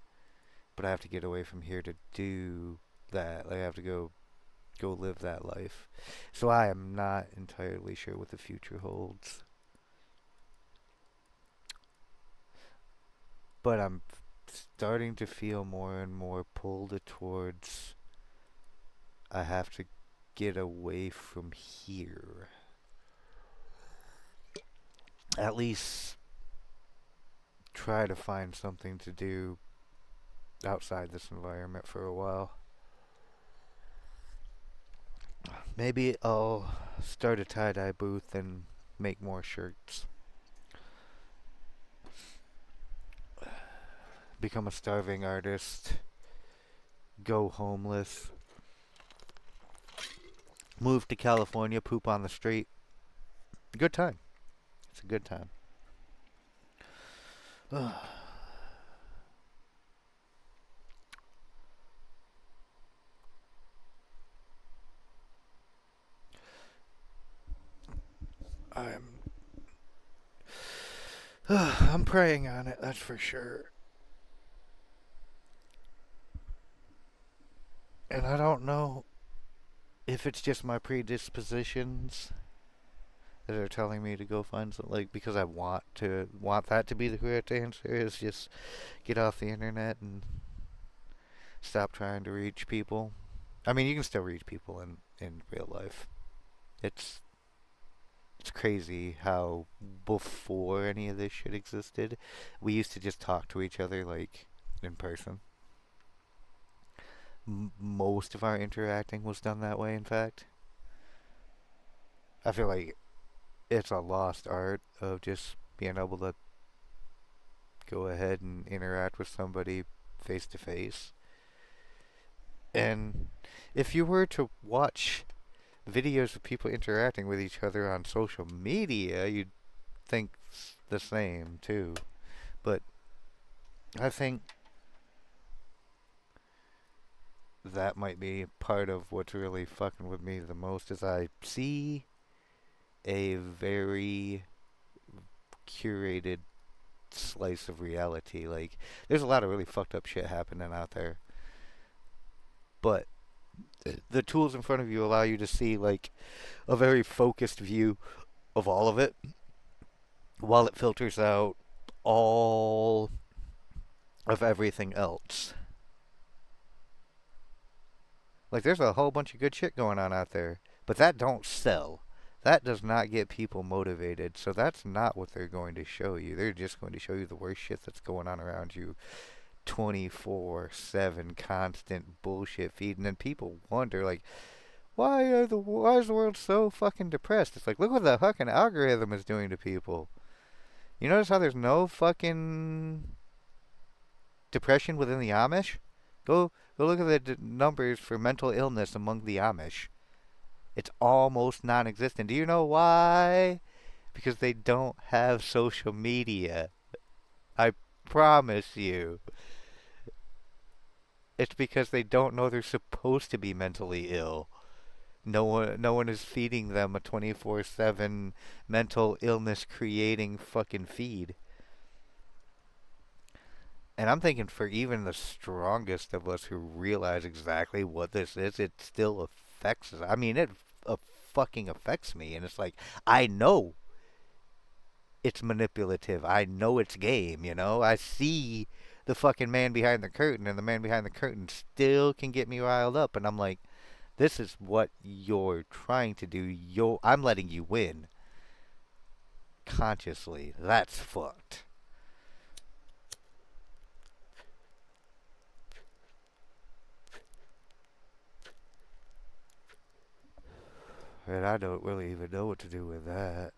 but I have to get away from here to do that. Like I have to go live that life. So I am not entirely sure what the future holds. But I'm starting to feel more and more pulled towards I have to get away from here. At least try to find something to do outside this environment for a while. Maybe I'll start a tie-dye booth and make more shirts. Become a starving artist. Go homeless. Move to California, poop on the street. Good time. It's a good time. I'm praying on it, that's for sure. And I don't know if it's just my predispositions that are telling me to go find something, like, because I want that to be the correct answer, is just get off the internet and stop trying to reach people. I mean, you can still reach people in real life. It's crazy how before any of this shit existed, we used to just talk to each other, like, in person. Most of our interacting was done that way, in fact. I feel like it's a lost art of just being able to go ahead and interact with somebody face to face. And if you were to watch videos of people interacting with each other on social media, you'd think the same too. But I think that might be part of what's really fucking with me the most, is I see a very curated slice of reality. Like, there's a lot of really fucked up shit happening out there, but the tools in front of you allow you to see, like, a very focused view of all of it, while it filters out all of everything else. Like, there's a whole bunch of good shit going on out there, but that don't sell. That does not get people motivated, so that's not what they're going to show you. They're just going to show you the worst shit that's going on around you 24/7, constant bullshit feed. And then people wonder, like, why is the world so fucking depressed? It's like, look what the fucking algorithm is doing to people. You notice how there's no fucking depression within the Amish? Go look at the numbers for mental illness among the Amish. It's almost non-existent. Do you know why? Because they don't have social media. I promise you. It's because they don't know they're supposed to be mentally ill. No one is feeding them a 24/7 mental illness creating fucking feed. And I'm thinking for even the strongest of us who realize exactly what this is, it still affects us. I mean, it fucking affects me. And it's like, I know it's manipulative. I know it's game, you know? I see the fucking man behind the curtain, and the man behind the curtain still can get me riled up. And I'm like, this is what you're trying to do. I'm letting you win. Consciously. That's fucked. And I don't really even know what to do with that.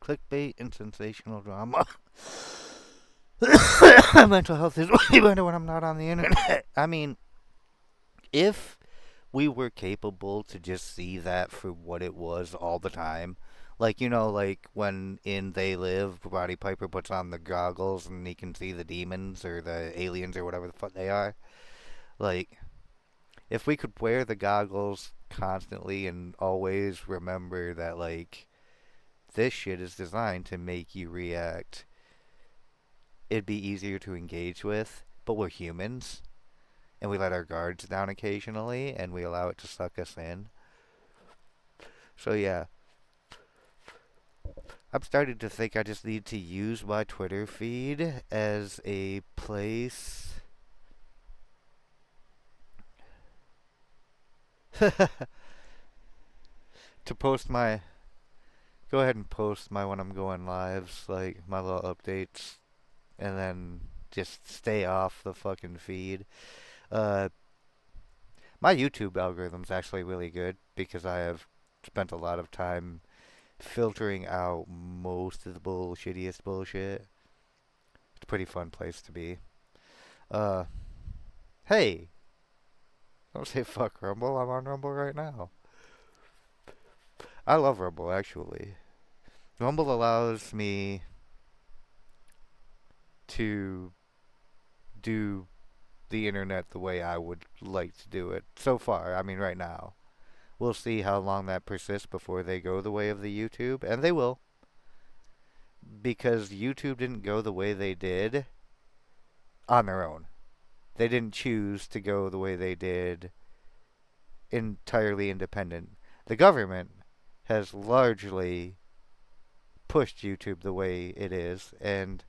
Clickbait and sensational drama. Mental health is way better when I'm not on the internet. I mean, if we were capable to just see that for what it was all the time, like, like when in They Live, Roddy Piper puts on the goggles and he can see the demons or the aliens or whatever the fuck they are. Like, if we could wear the goggles constantly and always remember that, like, this shit is designed to make you react, it'd be easier to engage with, but we're humans, and we let our guards down occasionally, and we allow it to suck us in. So yeah, I'm starting to think I just need to use my Twitter feed as a place to post my... Go ahead and post my when I'm going lives, like my little updates, and then just stay off the fucking feed. Uh, my YouTube algorithm's actually really good because I have spent a lot of time filtering out most of the shittiest bullshit. It's a pretty fun place to be. Uh, hey, don't say fuck Rumble. I'm on Rumble right now. I love Rumble, actually. Rumble allows me to do the internet the way I would like to do it. So far, I mean, right now. We'll see how long that persists before they go the way of the YouTube, and they will. Because YouTube didn't go the way they did on their own. They didn't choose to go the way they did entirely independent. The government has largely pushed YouTube the way it is, and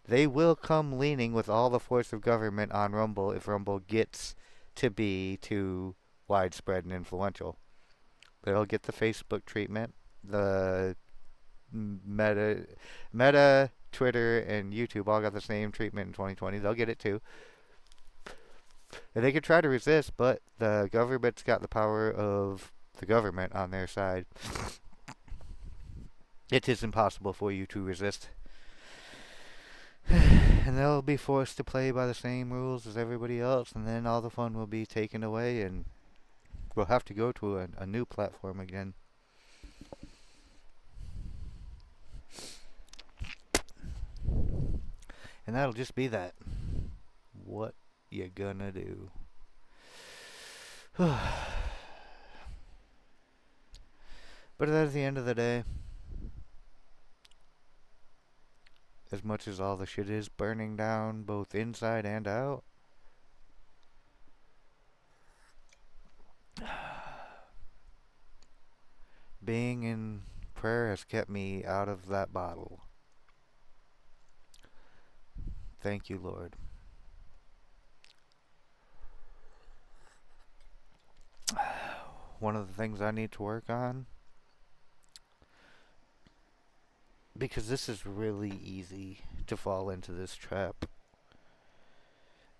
they will come leaning with all the force of government on Rumble if Rumble gets to be too widespread and influential. They'll get the Facebook treatment, the Meta, Twitter, and YouTube all got the same treatment in 2020. They'll get it too. And they could try to resist, but the government's got the power of the government on their side. It is impossible for you to resist. And they'll be forced to play by the same rules as everybody else, and then all the fun will be taken away, and we'll have to go to a new platform again. And that'll just be that. What you gonna do? But at the end of the day, as much as all the shit is burning down both inside and out, being in prayer has kept me out of that bottle. Thank you, Lord. One of the things I need to work on, because this is really easy to fall into this trap.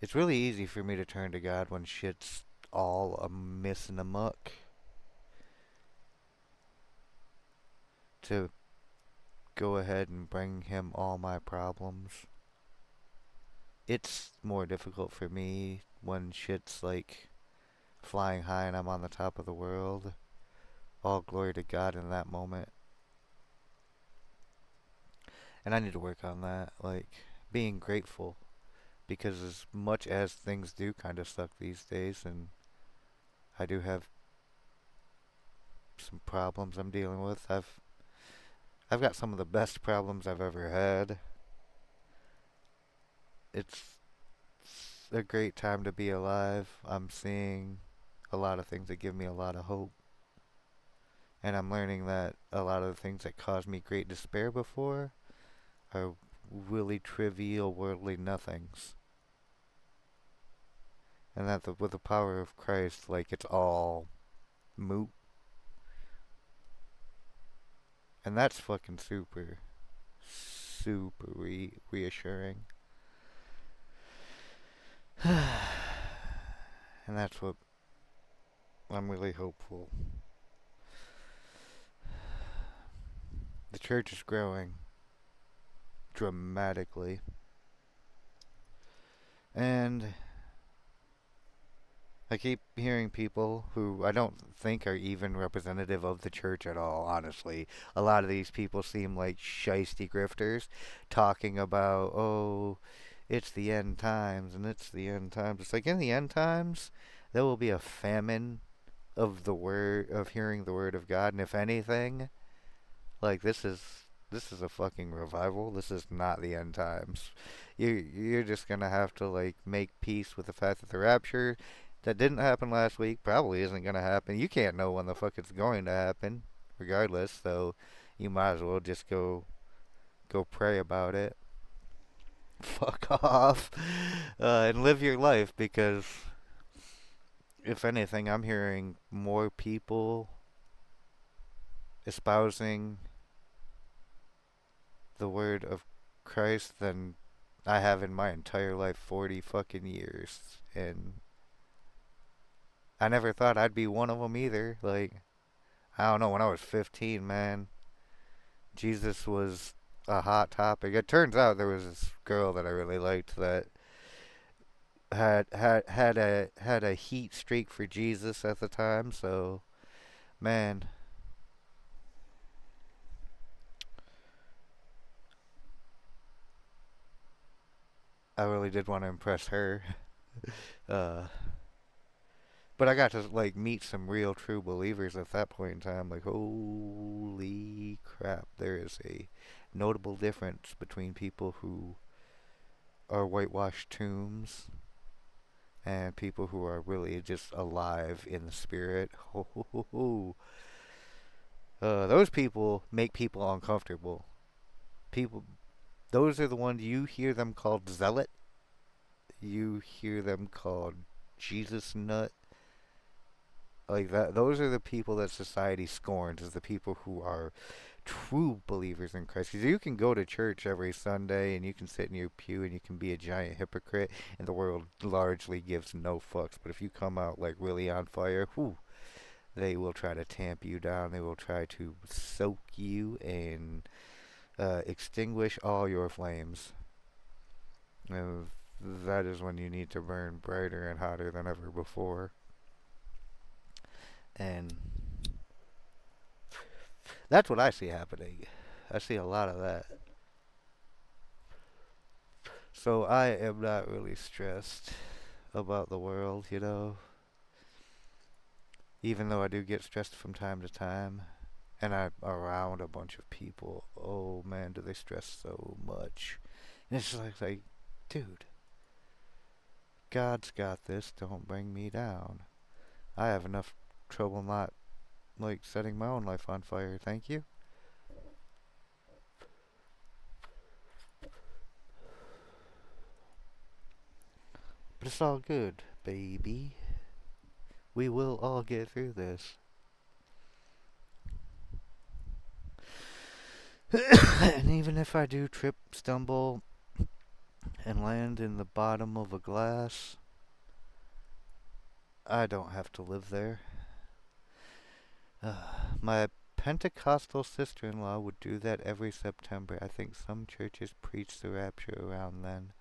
It's really easy for me to turn to God when shit's all a miss and a muck. To go ahead and bring him all my problems. It's more difficult for me when shit's like flying high and I'm on the top of the world. All glory to God in that moment. And I need to work on that, like being grateful, because as much as things do kind of suck these days, and I do have some problems I'm dealing with, I've got some of the best problems I've ever had. It's a great time to be alive. I'm seeing a lot of things that give me a lot of hope. And I'm learning that a lot of the things that caused me great despair before are really trivial, worldly nothings. and that with the power of Christ, like it's all moot, and that's fucking super reassuring, and that's what I'm really hopeful. The church is growing dramatically, and I keep hearing people who I don't think are even representative of the church at all, honestly. A lot of these people seem like shisty grifters talking about, oh, it's the end times and it's the end times. It's like in the end times, there will be a famine of the word, of hearing the word of God, and if anything, like this is a fucking revival. This is not the end times. You're just gonna have to like make peace with the fact that the rapture that didn't happen last week probably isn't gonna happen. You can't know when the fuck it's going to happen, regardless. So you might as well just go pray about it. Fuck off, and live your life because if anything, I'm hearing more people espousing the word of Christ than I have in my entire life, 40 fucking years. And I never thought I'd be one of them either. Like, I don't know, when I was 15, man, Jesus was a hot topic. It turns out there was this girl that I really liked that had a heat streak for Jesus at the time. So, man, I really did want to impress her. Uh, But I got to like meet some real true believers at that point in time. Like, holy crap, there is a notable difference between people who are whitewashed tombs and people who are really just alive in the spirit. Those people make people uncomfortable. People, those are the ones you hear them called zealot. You hear them called Jesus nut, like that. Those are the people that society scorns, is the people who are true believers in Christ. Because you can go to church every Sunday and you can sit in your pew and you can be a giant hypocrite and the world largely gives no fucks. But if you come out like really on fire, whew, they will try to tamp you down. They will try to soak you and extinguish all your flames. And that is when you need to burn brighter and hotter than ever before. And that's what I see happening. I see a lot of that. So I am not really stressed about the world, you know. Even though I do get stressed from time to time. And I'm around a bunch of people. Oh man, do they stress so much. And it's like, dude, God's got this. Don't bring me down. I have enough trouble not, like, setting my own life on fire. Thank you. But it's all good, baby. We will all get through this. And even if I do trip, stumble, and land in the bottom of a glass, I don't have to live there. My Pentecostal sister-in-law would do that every September. I think some churches preach the rapture around then.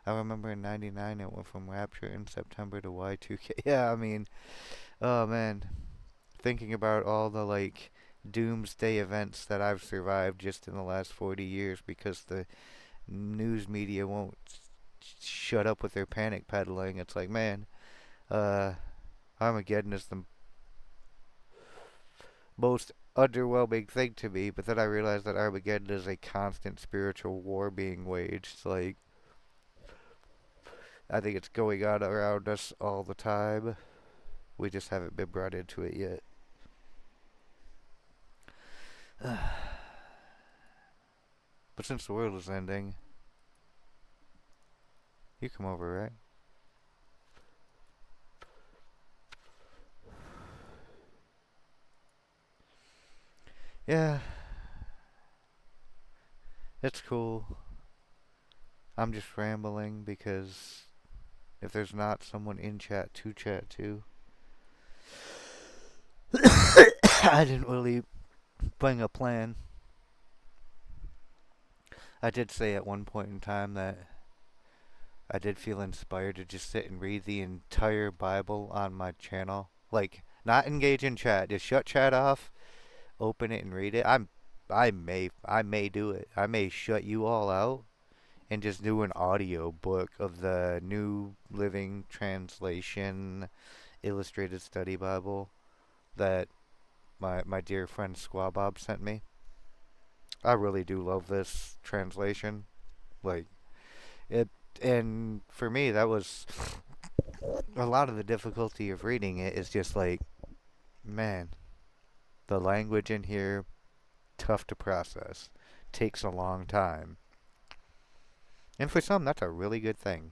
I remember in '99 it went from rapture in September to Y2K. Yeah, I mean, oh man, thinking about all the like doomsday events that I've survived just in the last 40 years because the news media won't shut up with their panic peddling. It's like, man, uh, Armageddon is the most underwhelming thing to me, but then I realized that Armageddon is a constant spiritual war being waged. It's like, I think it's going on around us all the time. We just haven't been brought into it yet. But since the world is ending, you come over, right? Yeah, it's cool. I'm just rambling because if there's not someone in chat to chat to, I didn't really bring a plan. I did say at one point in time that I did feel inspired to just sit and read the entire Bible on my channel. Like, not engage in chat, just shut chat off, open it and read it. I may do it. I may shut you all out and just do an audio book of the New Living Translation Illustrated Study Bible that my dear friend Squabob sent me. I really do love this translation. Like it, and for me that was a lot of the difficulty of reading it is just like, man, the language in here tough to process. Takes a long time. And for some that's a really good thing.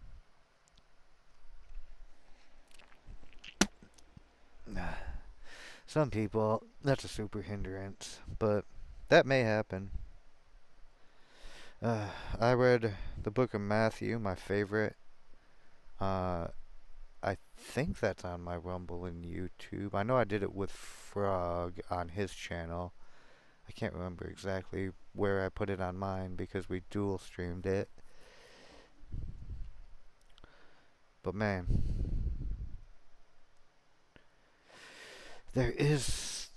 Some people that's a super hindrance, but that may happen. Uh, I read the book of Matthew, my favorite. Uh, I think that's on my Rumble and YouTube. I know I did it with Frog on his channel. I can't remember exactly where I put it on mine because we dual streamed it. But man, there is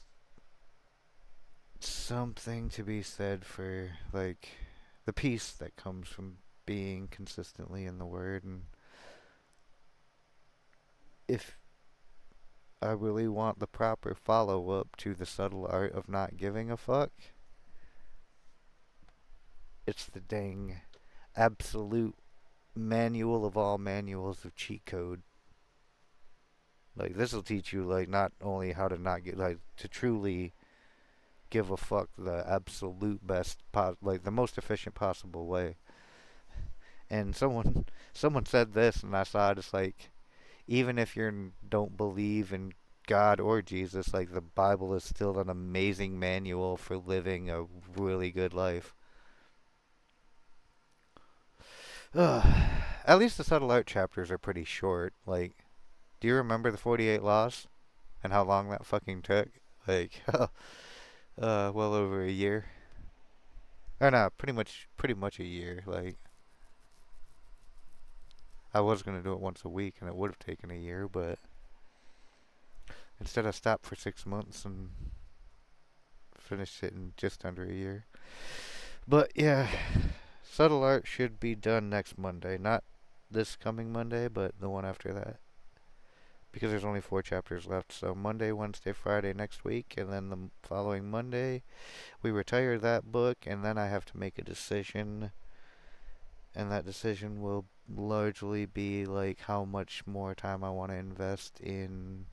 something to be said for like the peace that comes from being consistently in the Word, and if I really want the proper follow up to the subtle art of not giving a fuck, it's the dang absolute manual of all manuals of cheat code. Like this will teach you like not only how to not get like to truly give a fuck the absolute best like the most efficient possible way. And someone said this and I saw it, it's like even if you don't believe in God or Jesus, like the Bible is still an amazing manual for living a really good life. At least the subtle art chapters are pretty short. Like, do you remember the 48 Laws and how long that fucking took? Like, well over a year. Or no, pretty much a year. Like, I was gonna do it once a week, and it would have taken a year, but instead I stopped for 6 months and finished it in just under a year. But yeah, subtle art should be done next Monday, not this coming Monday, but the one after that. Because there's only 4 chapters left, so Monday, Wednesday, Friday next week, and then the following Monday, we retire that book, and then I have to make a decision, and that decision will largely be like how much more time I want to invest in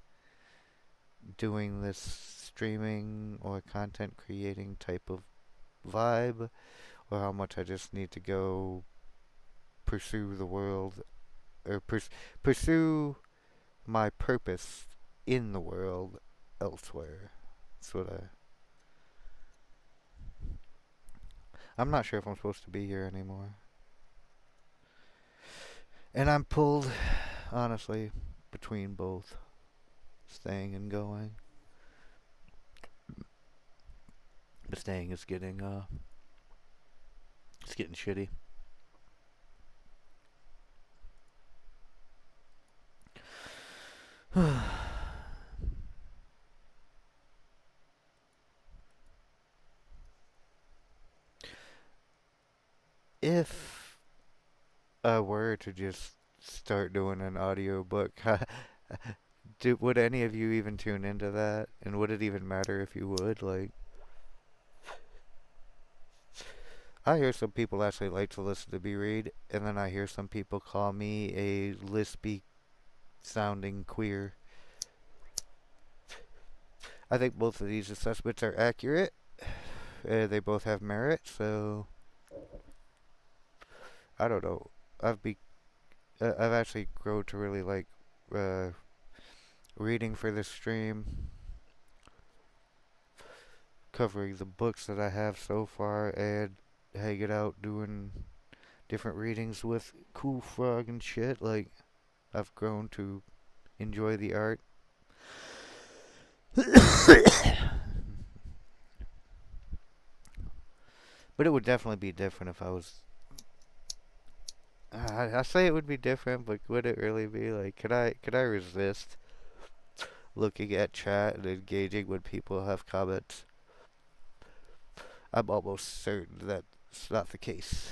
doing this streaming or content creating type of vibe, or how much I just need to go pursue the world, or pursue my purpose in the world elsewhere. That's what I'm not sure if I'm supposed to be here anymore. And I'm pulled, honestly, between both staying and going. But staying is getting, it's getting shitty. If I were to just start doing an audiobook, would any of you even tune into that? And would it even matter if you would? Like, I hear some people actually like to listen to me read, and then I hear some people call me a lispy sounding queer. I think both of these assessments are accurate. They both have merit, so I don't know. I've actually grown to really like reading for this stream covering the books that I have so far and hanging out doing different readings with Cool Frog and shit. Like, I've grown to enjoy the art. But it would definitely be different if I was. I say it would be different, but would it really be? Like, could I resist looking at chat and engaging when people have comments? I'm almost certain that's not the case.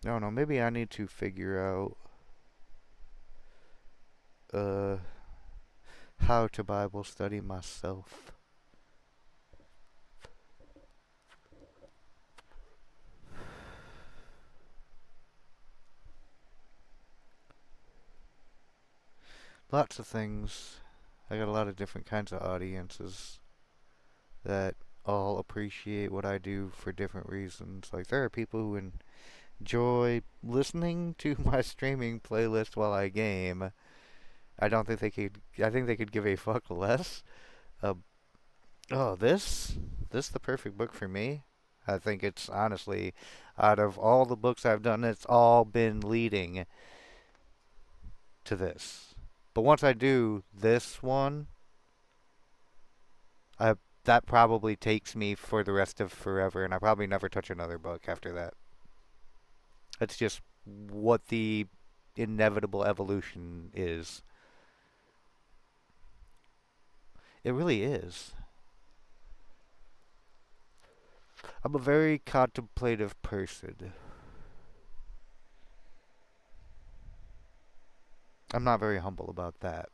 No, maybe I need to figure out uh how to Bible study myself. Lots of things. I got a lot of different kinds of audiences that all appreciate what I do for different reasons. Like, there are people who enjoy listening to my streaming playlist while I game. I don't think they could. I think they could give a fuck less. Uh, oh, this the perfect book for me. I think it's honestly, out of all the books I've done, it's all been leading to this. But once I do this one, I that probably takes me for the rest of forever, and I probably never touch another book after that. That's just what the inevitable evolution is. It really is. I'm a very contemplative person. I'm not very humble about that.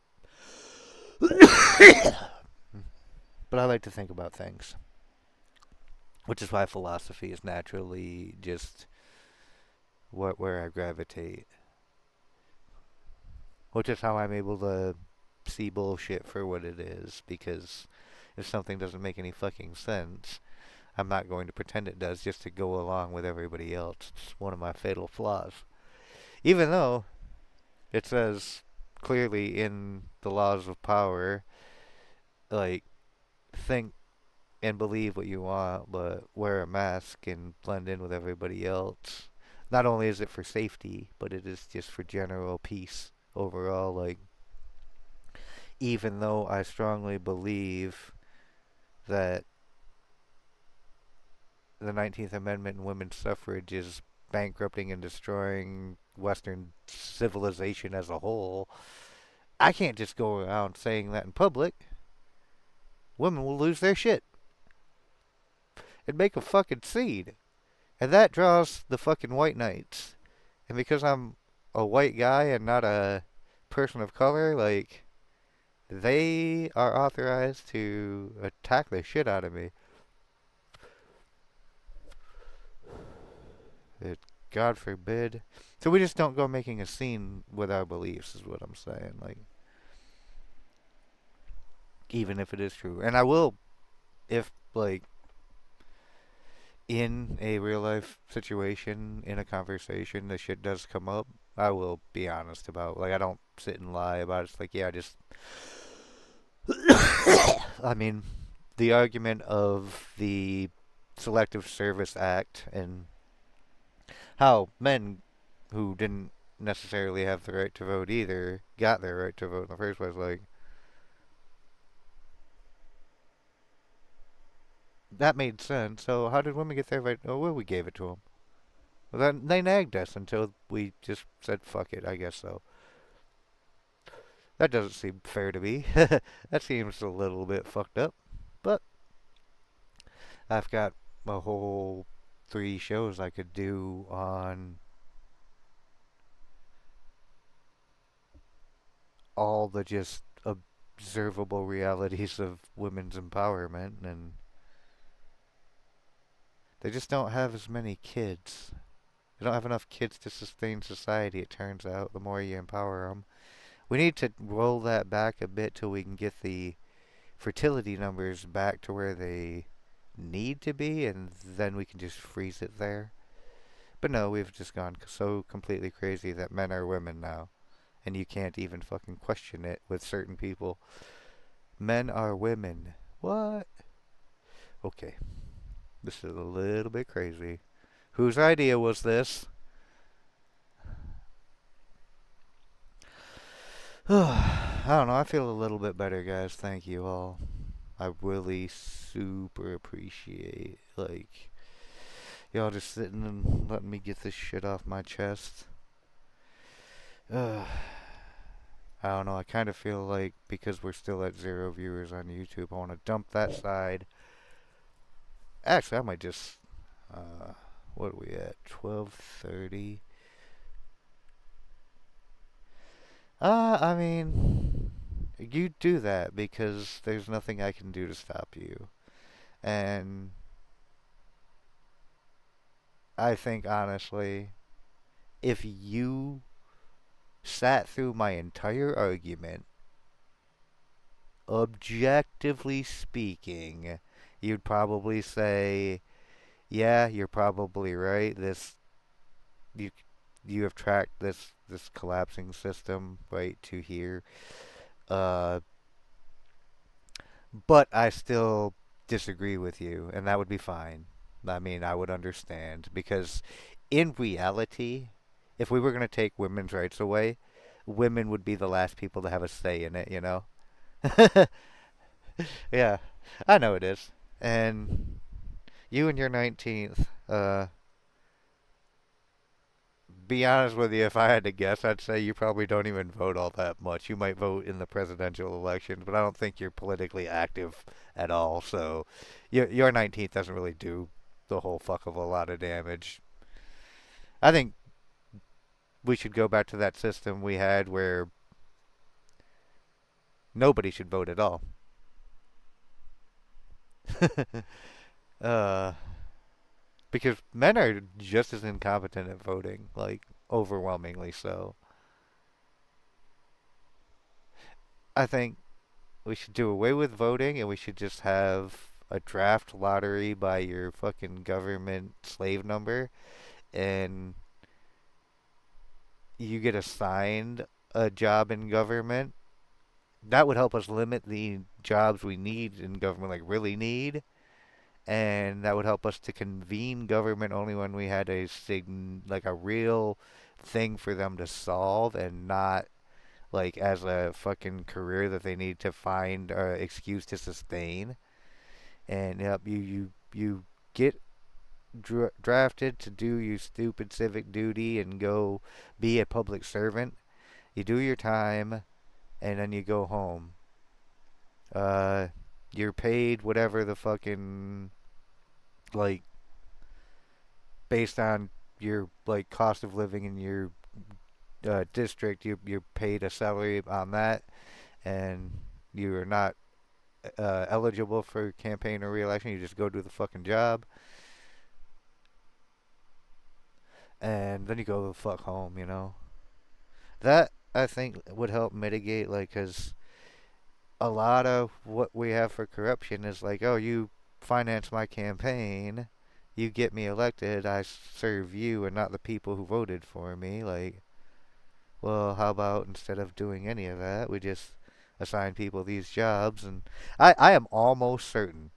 But I like to think about things. Which is why philosophy is naturally just where I gravitate. Which is how I'm able to see bullshit for what it is. Because if something doesn't make any fucking sense, I'm not going to pretend it does just to go along with everybody else. It's one of my fatal flaws. Even though it says clearly in the laws of power, like, think and believe what you want, but wear a mask and blend in with everybody else. Not only is it for safety, but it is just for general peace overall. Like, even though I strongly believe that the 19th Amendment and women's suffrage is bankrupting and destroying Western civilization as a whole, I can't just go around saying that in public. Women will lose their shit and make a fucking scene. And that draws the fucking white knights. And because I'm a white guy and not a person of color, like, they are authorized to attack the shit out of me. It, God forbid. So we just don't go making a scene with our beliefs, is what I'm saying. Like, even if it is true. And I will, if, like, in a real life situation, in a conversation, the shit does come up, I will be honest about. Like, I don't sit and lie about it. It's like, yeah, I just. I mean, the argument of the Selective Service Act and how men who didn't necessarily have the right to vote either got their right to vote in the first place. Like, that made sense. So how did women get their right? Oh, well, we gave it to them. Well, then they nagged us until we just said fuck it. I guess so. That doesn't seem fair to me. That seems a little bit fucked up. But I've got a whole 3 shows I could do on all the just observable realities of women's empowerment, and they just don't have as many kids. They don't have enough kids to sustain society, it turns out, the more you empower them. We need to roll that back a bit till we can get the fertility numbers back to where they need to be, and then we can just freeze it there. But no, we've just gone so completely crazy that men are women now. And you can't even fucking question it with certain people. Men are women. What? Okay, this is a little bit crazy. Whose idea was this? I don't know. I feel a little bit better, guys. Thank you all. I really super appreciate like y'all just sitting and letting me get this shit off my chest. I don't know. I kind of feel like because we're still at 0 viewers on YouTube, I want to dump that side. Actually, I might just. What are we at? 12:30. I mean, you do that because there's nothing I can do to stop you. And I think honestly, if you sat through my entire argument, objectively speaking, you'd probably say, "Yeah, you're probably right. You you have tracked this collapsing system right to here." Uh, but I still disagree with you, and that would be fine. I mean, I would understand because in reality, if we were going to take women's rights away, women would be the last people to have a say in it, you know? Yeah, I know it is. And you and your 19th, be honest with you, if I had to guess, I'd say you probably don't even vote all that much. You might vote in the presidential elections, but I don't think you're politically active at all. So your 19th doesn't really do the whole fuck of a lot of damage. I think we should go back to that system we had where nobody should vote at all. uh, because men are just as incompetent at voting, like overwhelmingly so. I think we should do away with voting and we should just have a draft lottery by your fucking government slave number and you get assigned a job in government. That would help us limit the jobs we need in government, like really need, and that would help us to convene government only when we had like a real thing for them to solve and not like as a fucking career that they need to find an excuse to sustain. And yep, you get drafted to do your stupid civic duty and go be a public servant. You do your time, and then you go home. Uh, you're paid whatever the fucking like based on your like cost of living in your district. You're paid a salary on that, and you are not eligible for campaign or re-election. You just go do the fucking job, and then you go the fuck home. You know that I think would help mitigate like because a lot of what we have for corruption is like, oh, you finance my campaign, you get me elected, I serve you and not the people who voted for me. Like, well, how about instead of doing any of that, we just assign people these jobs? And I am almost certain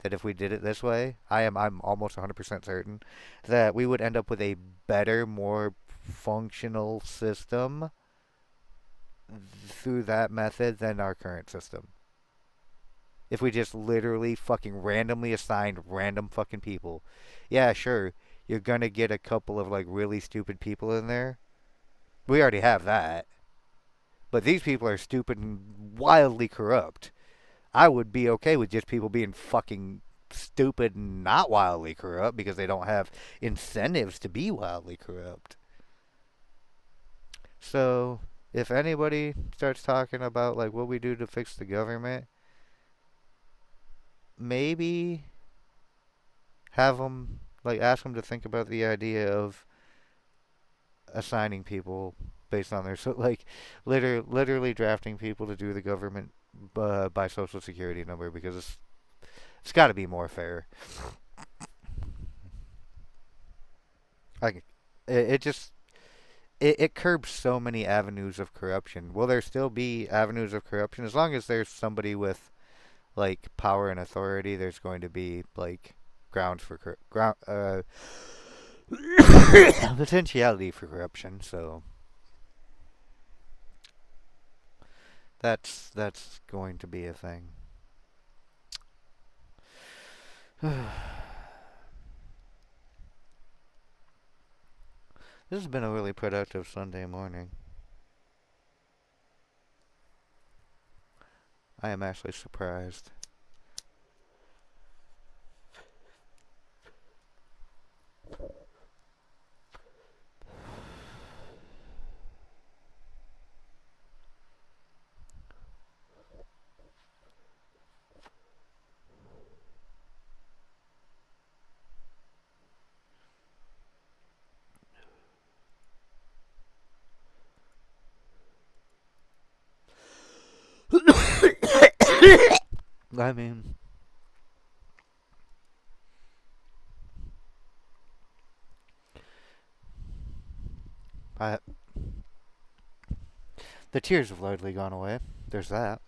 that if we did it this way, I'm almost 100% certain that we would end up with a better, more functional system through that method than our current system. If we just literally fucking randomly assigned random fucking people. Yeah, sure, you're gonna get a couple of like really stupid people in there. We already have that. But these people are stupid and wildly corrupt. I would be okay with just people being fucking stupid and not wildly corrupt because they don't have incentives to be wildly corrupt. So, if anybody starts talking about like what we do to fix the government, maybe have them like ask them to think about the idea of assigning people based on their so like literally drafting people to do the government by social security number because it's got to be more fair. Like it just it curbs so many avenues of corruption. Will there still be avenues of corruption as long as there's somebody with like power and authority, there's going to be like grounds for ground potentiality for corruption. So that's going to be a thing. This has been a really productive Sunday morning. I am actually surprised. I mean, I the tears have largely gone away. There's that.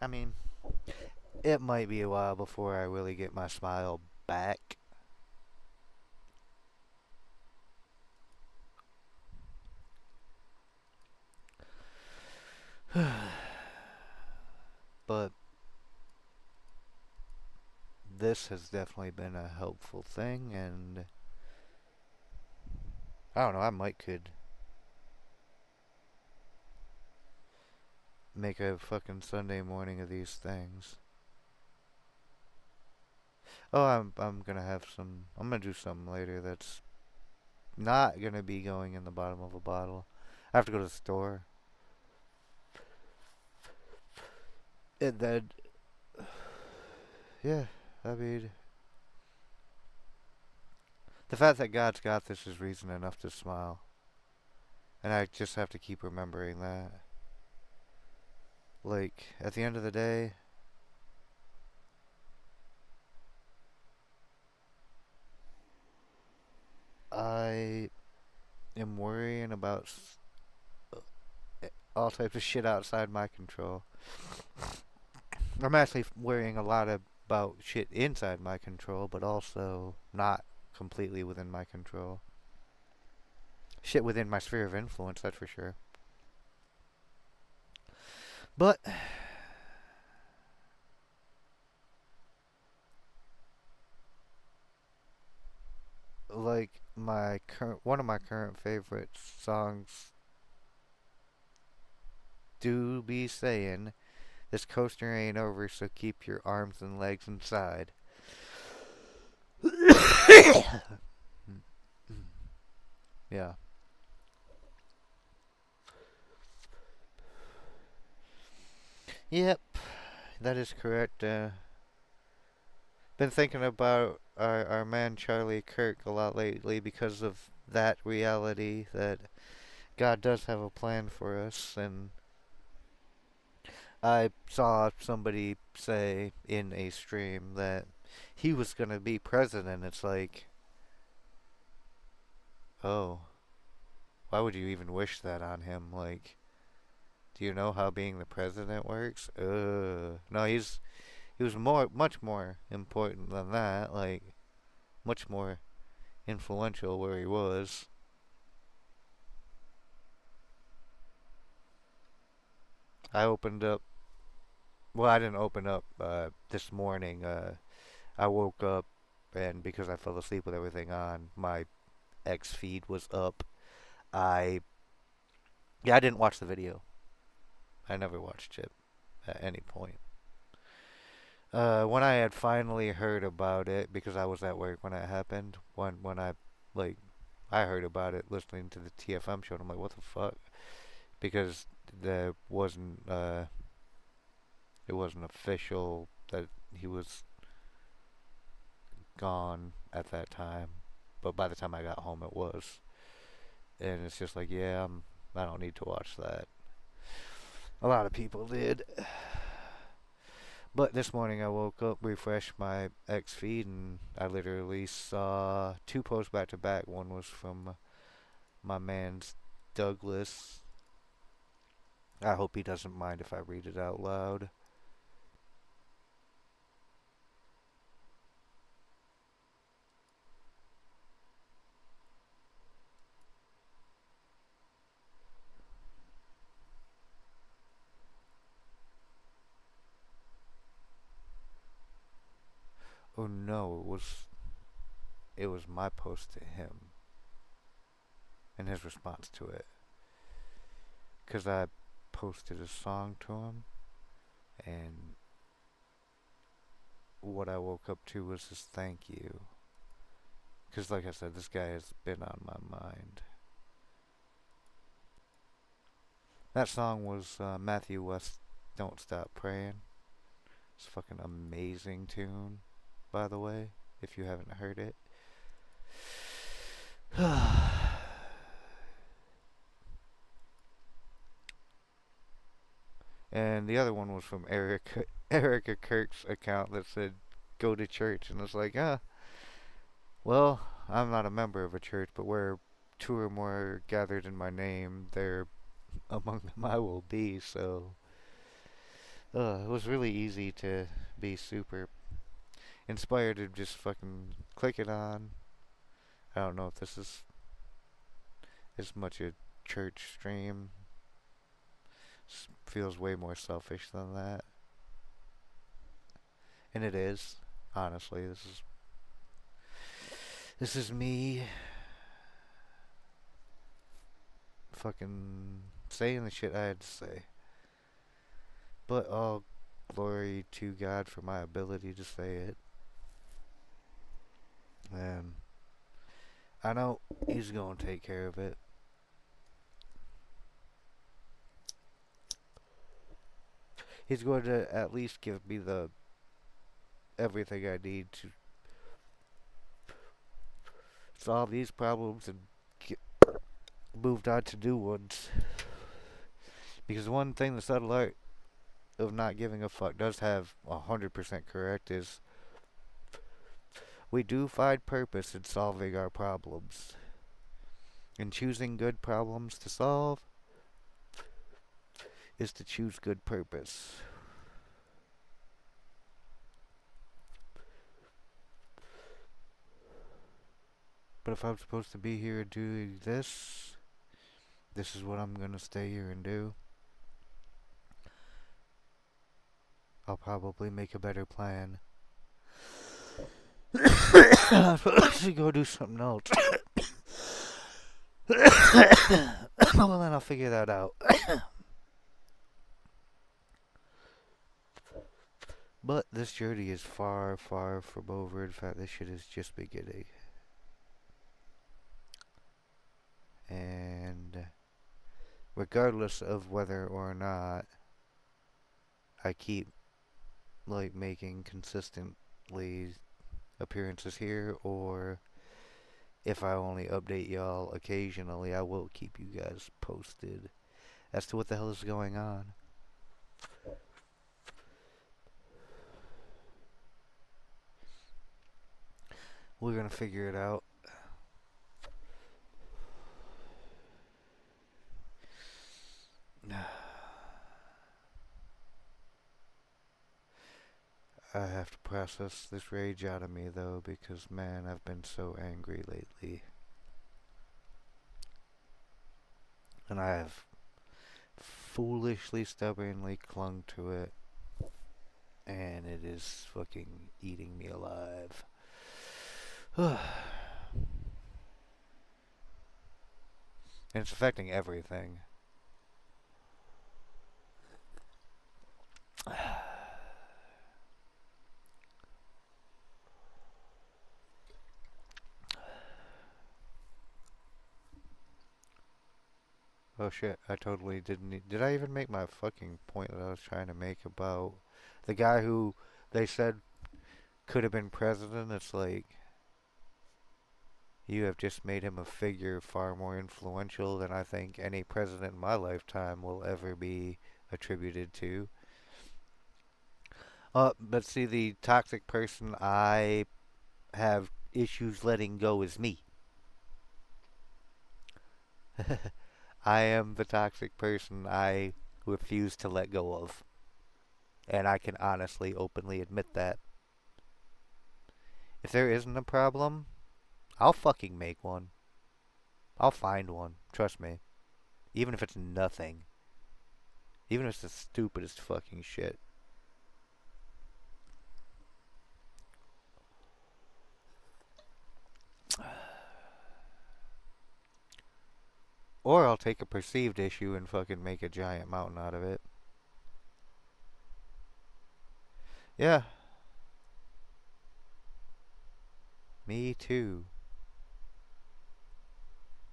I mean, it might be a while before I really get my smile back. But this has definitely been a helpful thing, and I don't know, I might could make a fucking Sunday morning of these things. Oh, I'm gonna have some. I'm gonna do something later that's not gonna be going in the bottom of a bottle. I have to go to the store. And then, yeah, I mean, the fact that God's got this is reason enough to smile. And I just have to keep remembering that. Like, at the end of the day, I am worrying about all types of shit outside my control. I'm actually worrying a lot about shit inside my control, but also not completely within my control. Shit within my sphere of influence, that's for sure. But like my current one of my current favorite songs do be saying, "This coaster ain't over, so keep your arms and legs inside." Yeah. Yep, that is correct. Been thinking about our man Charlie Kirk a lot lately because of that reality that God does have a plan for us. And I saw somebody say in a stream that he was going to be president. It's like, oh, why would you even wish that on him? Like, do you know how being the president works? No, he was much more important than that. Like, much more influential where he was. I opened up. Well, I didn't open up this morning. I woke up, and because I fell asleep with everything on, my X feed was up. I Yeah, I didn't watch the video. I never watched it at any point. When I had finally heard about it, because I was at work when it happened, when I like I heard about it listening to the TFM show, and I'm like, what the fuck? Because there wasn't it wasn't official that he was gone at that time, but by the time I got home, it was, and it's just like, yeah, I don't need to watch that. A lot of people did. But this morning I woke up, refreshed my X feed, and I literally saw two posts back to back. One was from my man's Douglas, I hope he doesn't mind if I read it out loud. Oh no, it was my post to him and his response to it. Cause I posted a song to him, and what I woke up to was his thank you. Cause like I said, this guy has been on my mind. That song was Matthew West, "Don't Stop Praying." It's a fucking amazing tune, by the way, if you haven't heard it. And the other one was from Erica Kirk's account that said, "Go to church," and it's like, well, I'm not a member of a church, but where two or more gathered in my name, there among them I will be. So, it was really easy to be super inspired to just fucking click it on. I don't know if this is as much a church stream. Feels way more selfish than that, and it is. Honestly, this is me fucking saying the shit I had to say. But all glory to God for my ability to say it. And I know He's going to take care of it. He's going to at least give me the everything I need to solve these problems and get moved on to new ones. Because one thing the subtle art of not giving a fuck does have 100% correct is we do find purpose in solving our problems. And choosing good problems to solve is to choose good purpose. But if I'm supposed to be here doing this is what I'm gonna stay here and do. I'll probably make a better plan. I'm supposed to go do something else. Well, then I'll figure that out. But this journey is far, far from over. In fact, this shit is just beginning. And regardless of whether or not I keep like making consistently appearances here, or if I only update y'all occasionally, I will keep you guys posted as to what the hell is going on. We're gonna figure it out. I have to process this rage out of me though, because man, I've been so angry lately. And I have foolishly, stubbornly clung to it. And it is fucking eating me alive. And it's affecting everything. Oh shit, I totally didn't. Did I even make my fucking point that I was trying to make about the guy who they said could have been president? It's like, you have just made him a figure far more influential than I think any president in my lifetime will ever be attributed to. But see, the toxic person I have issues letting go is me. I am the toxic person I refuse to let go of. And I can honestly, openly admit that. If there isn't a problem, I'll fucking make one. I'll find one. Trust me. Even if it's nothing. Even if it's the stupidest fucking shit. Or I'll take a perceived issue and fucking make a giant mountain out of it. Yeah. Me too.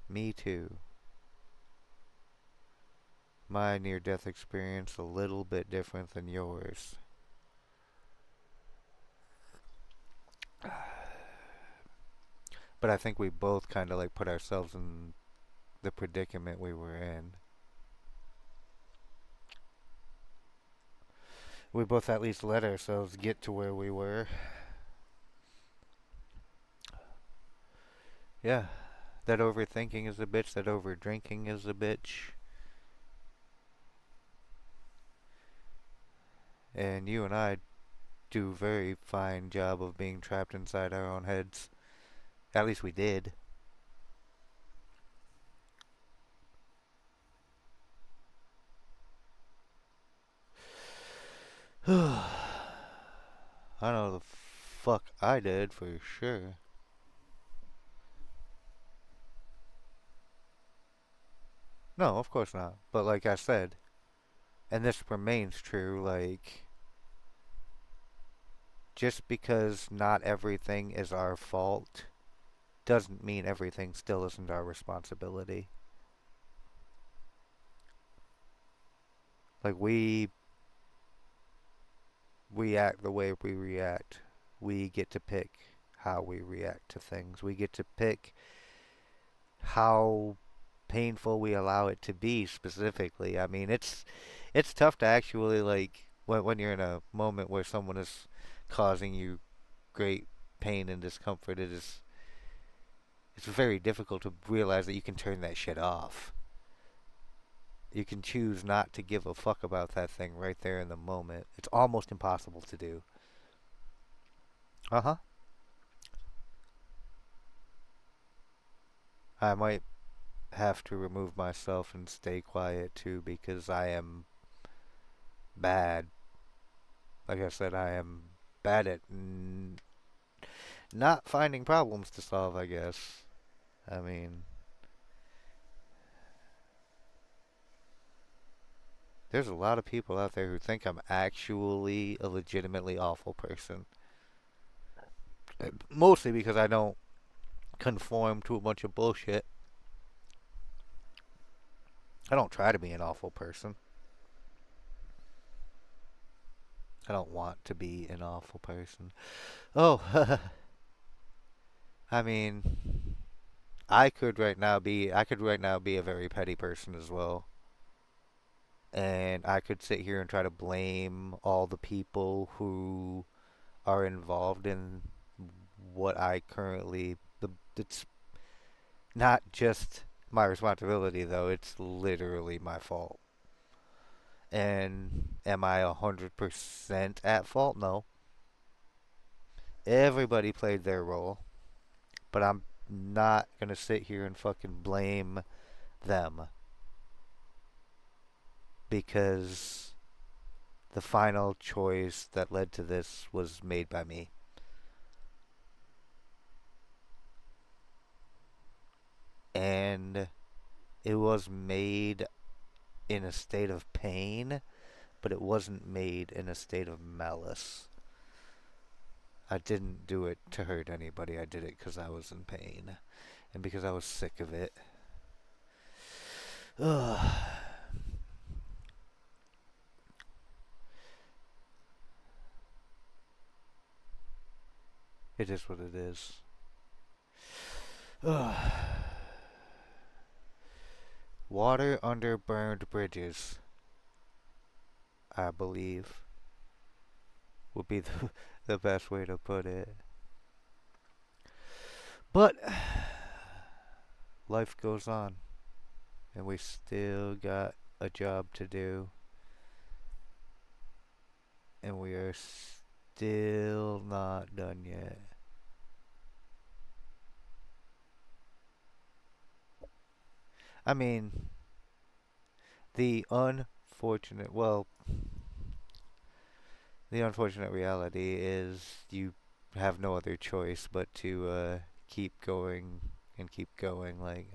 Me too. My near-death experience a little bit different than yours. But I think we both kind of like put ourselves in the predicament we were in. We both at least let ourselves get to where we were. Yeah. That overthinking is a bitch. That overdrinking is a bitch. And you and I do a very fine job of being trapped inside our own heads. At least we did. I know the fuck I did for sure. No, of course not. But like I said, and this remains true, like, just because not everything is our fault doesn't mean everything still isn't our responsibility. Like, we react the way we react. We get to pick how we react to things. We get to pick how painful we allow it to be specifically. I mean, it's tough to actually, like, when you're in a moment where someone is causing you great pain and discomfort, it's very difficult to realize that you can turn that shit off. You can choose not to give a fuck about that thing right there in the moment. It's almost impossible to do. Uh-huh. I might have to remove myself and stay quiet too because I am bad. Like I said, I am bad at not finding problems to solve, I guess. I mean, there's a lot of people out there who think I'm actually a legitimately awful person. Mostly because I don't conform to a bunch of bullshit. I don't try to be an awful person. I don't want to be an awful person. Oh, I mean, I could right now be a very petty person as well. And I could sit here and try to blame all the people who are involved in what I currently it's not just my responsibility though, it's literally my fault. And am I 100% at fault? No. Everybody played their role, but I'm not going to sit here and fucking blame them because the final choice that led to this was made by me. And it was made in a state of pain, but it wasn't made in a state of malice. I didn't do it to hurt anybody. I did it because I was in pain and because I was sick of it. Ugh. It is what it is. Ugh. Water under burned bridges, I believe, would be the best way to put it. But life goes on, and we still got a job to do. and we are still not done yet. I mean, the unfortunate, well, the unfortunate reality is you have no other choice but to keep going and keep going. Like,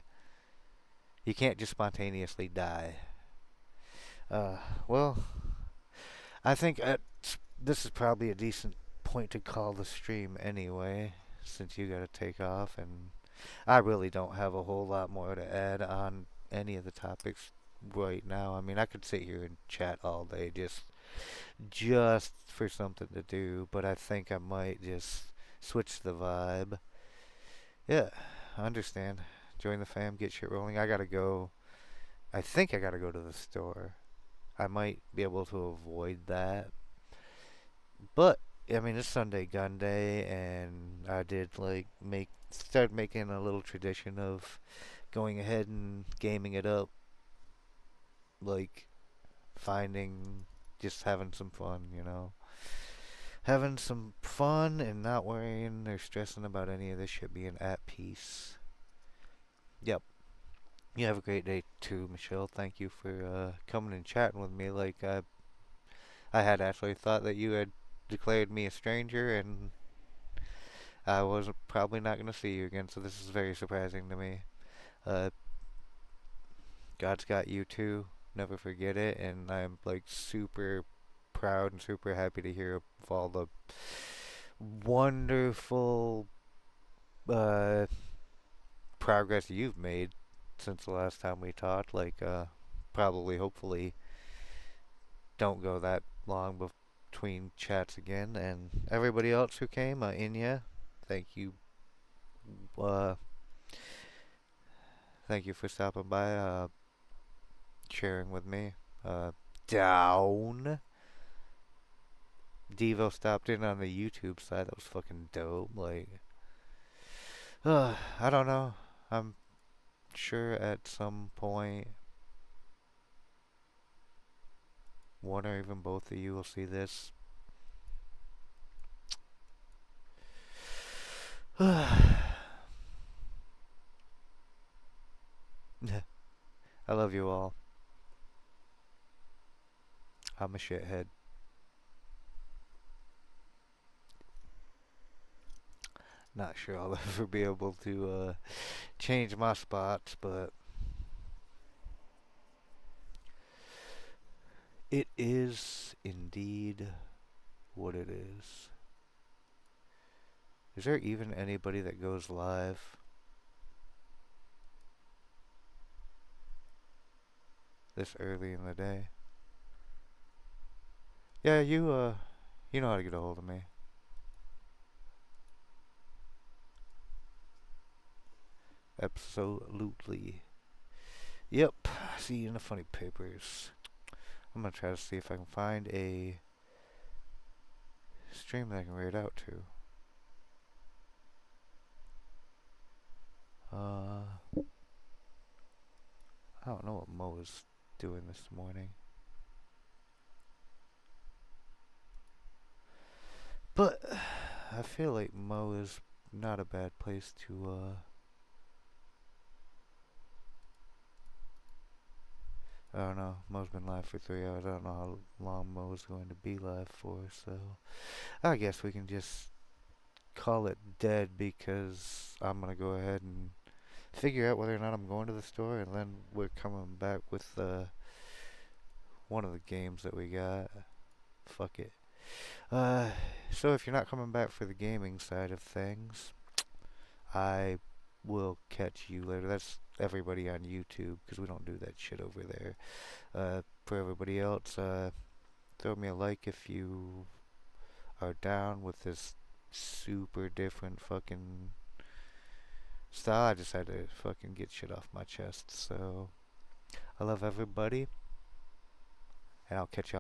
you can't just spontaneously die. Uh, well, I think this is probably a decent point to call the stream anyway, since you gotta take off, and I really don't have a whole lot more to add on any of the topics right now. I mean, I could sit here and chat all day just for something to do, but I think I might just switch the vibe. Yeah, I understand. Join the fam, get shit rolling. I gotta go. I think I gotta go to the store. I might be able to avoid that. But I mean, it's Sunday Gun Day, and I did like start making a little tradition of going ahead and gaming it up, like finding, just having some fun, having some fun and not worrying or stressing about any of this shit, being at peace. Yep. You have a great day too, Michelle. Thank you for coming and chatting with me. Like I had actually thought that you had declared me a stranger, and I was probably not going to see you again, so this is very surprising to me. Uh, God's got you too. Never forget it, and I'm like super proud and super happy to hear of all the wonderful uh, progress you've made since the last time we talked. Like, probably, hopefully, don't go that long between chats again. And everybody else who came, Inya, thank you. Uh, Thank you for stopping by, sharing with me. Uh, Down. Devo stopped in on the YouTube side. That was fucking dope. Like, I don't know. I'm sure at some point one or even both of you will see this. I love you all. I'm a shithead. Not sure I'll ever be able to change my spots, but it is indeed what it is. Is there even anybody that goes live this early in the day? Yeah, you know how to get a hold of me. Absolutely. Yep. See you in the funny papers. I'm gonna try to see if I can find a stream that I can read out to. I don't know what Mo is doing this morning. But I feel like Mo is not a bad place to I don't know. Mo's been live for 3 hours. I don't know how long Mo's going to be live for, so I guess we can just call it dead, because I'm gonna go ahead and figure out whether or not I'm going to the store, and then we're coming back with one of the games that we got. Fuck it. So if you're not coming back for the gaming side of things, I will catch you later. That's everybody on YouTube, because we don't do that shit over there. For everybody else, throw me a like if you are down with this super different fucking style. I just had to fucking get shit off my chest. So I love everybody, and I'll catch y'all.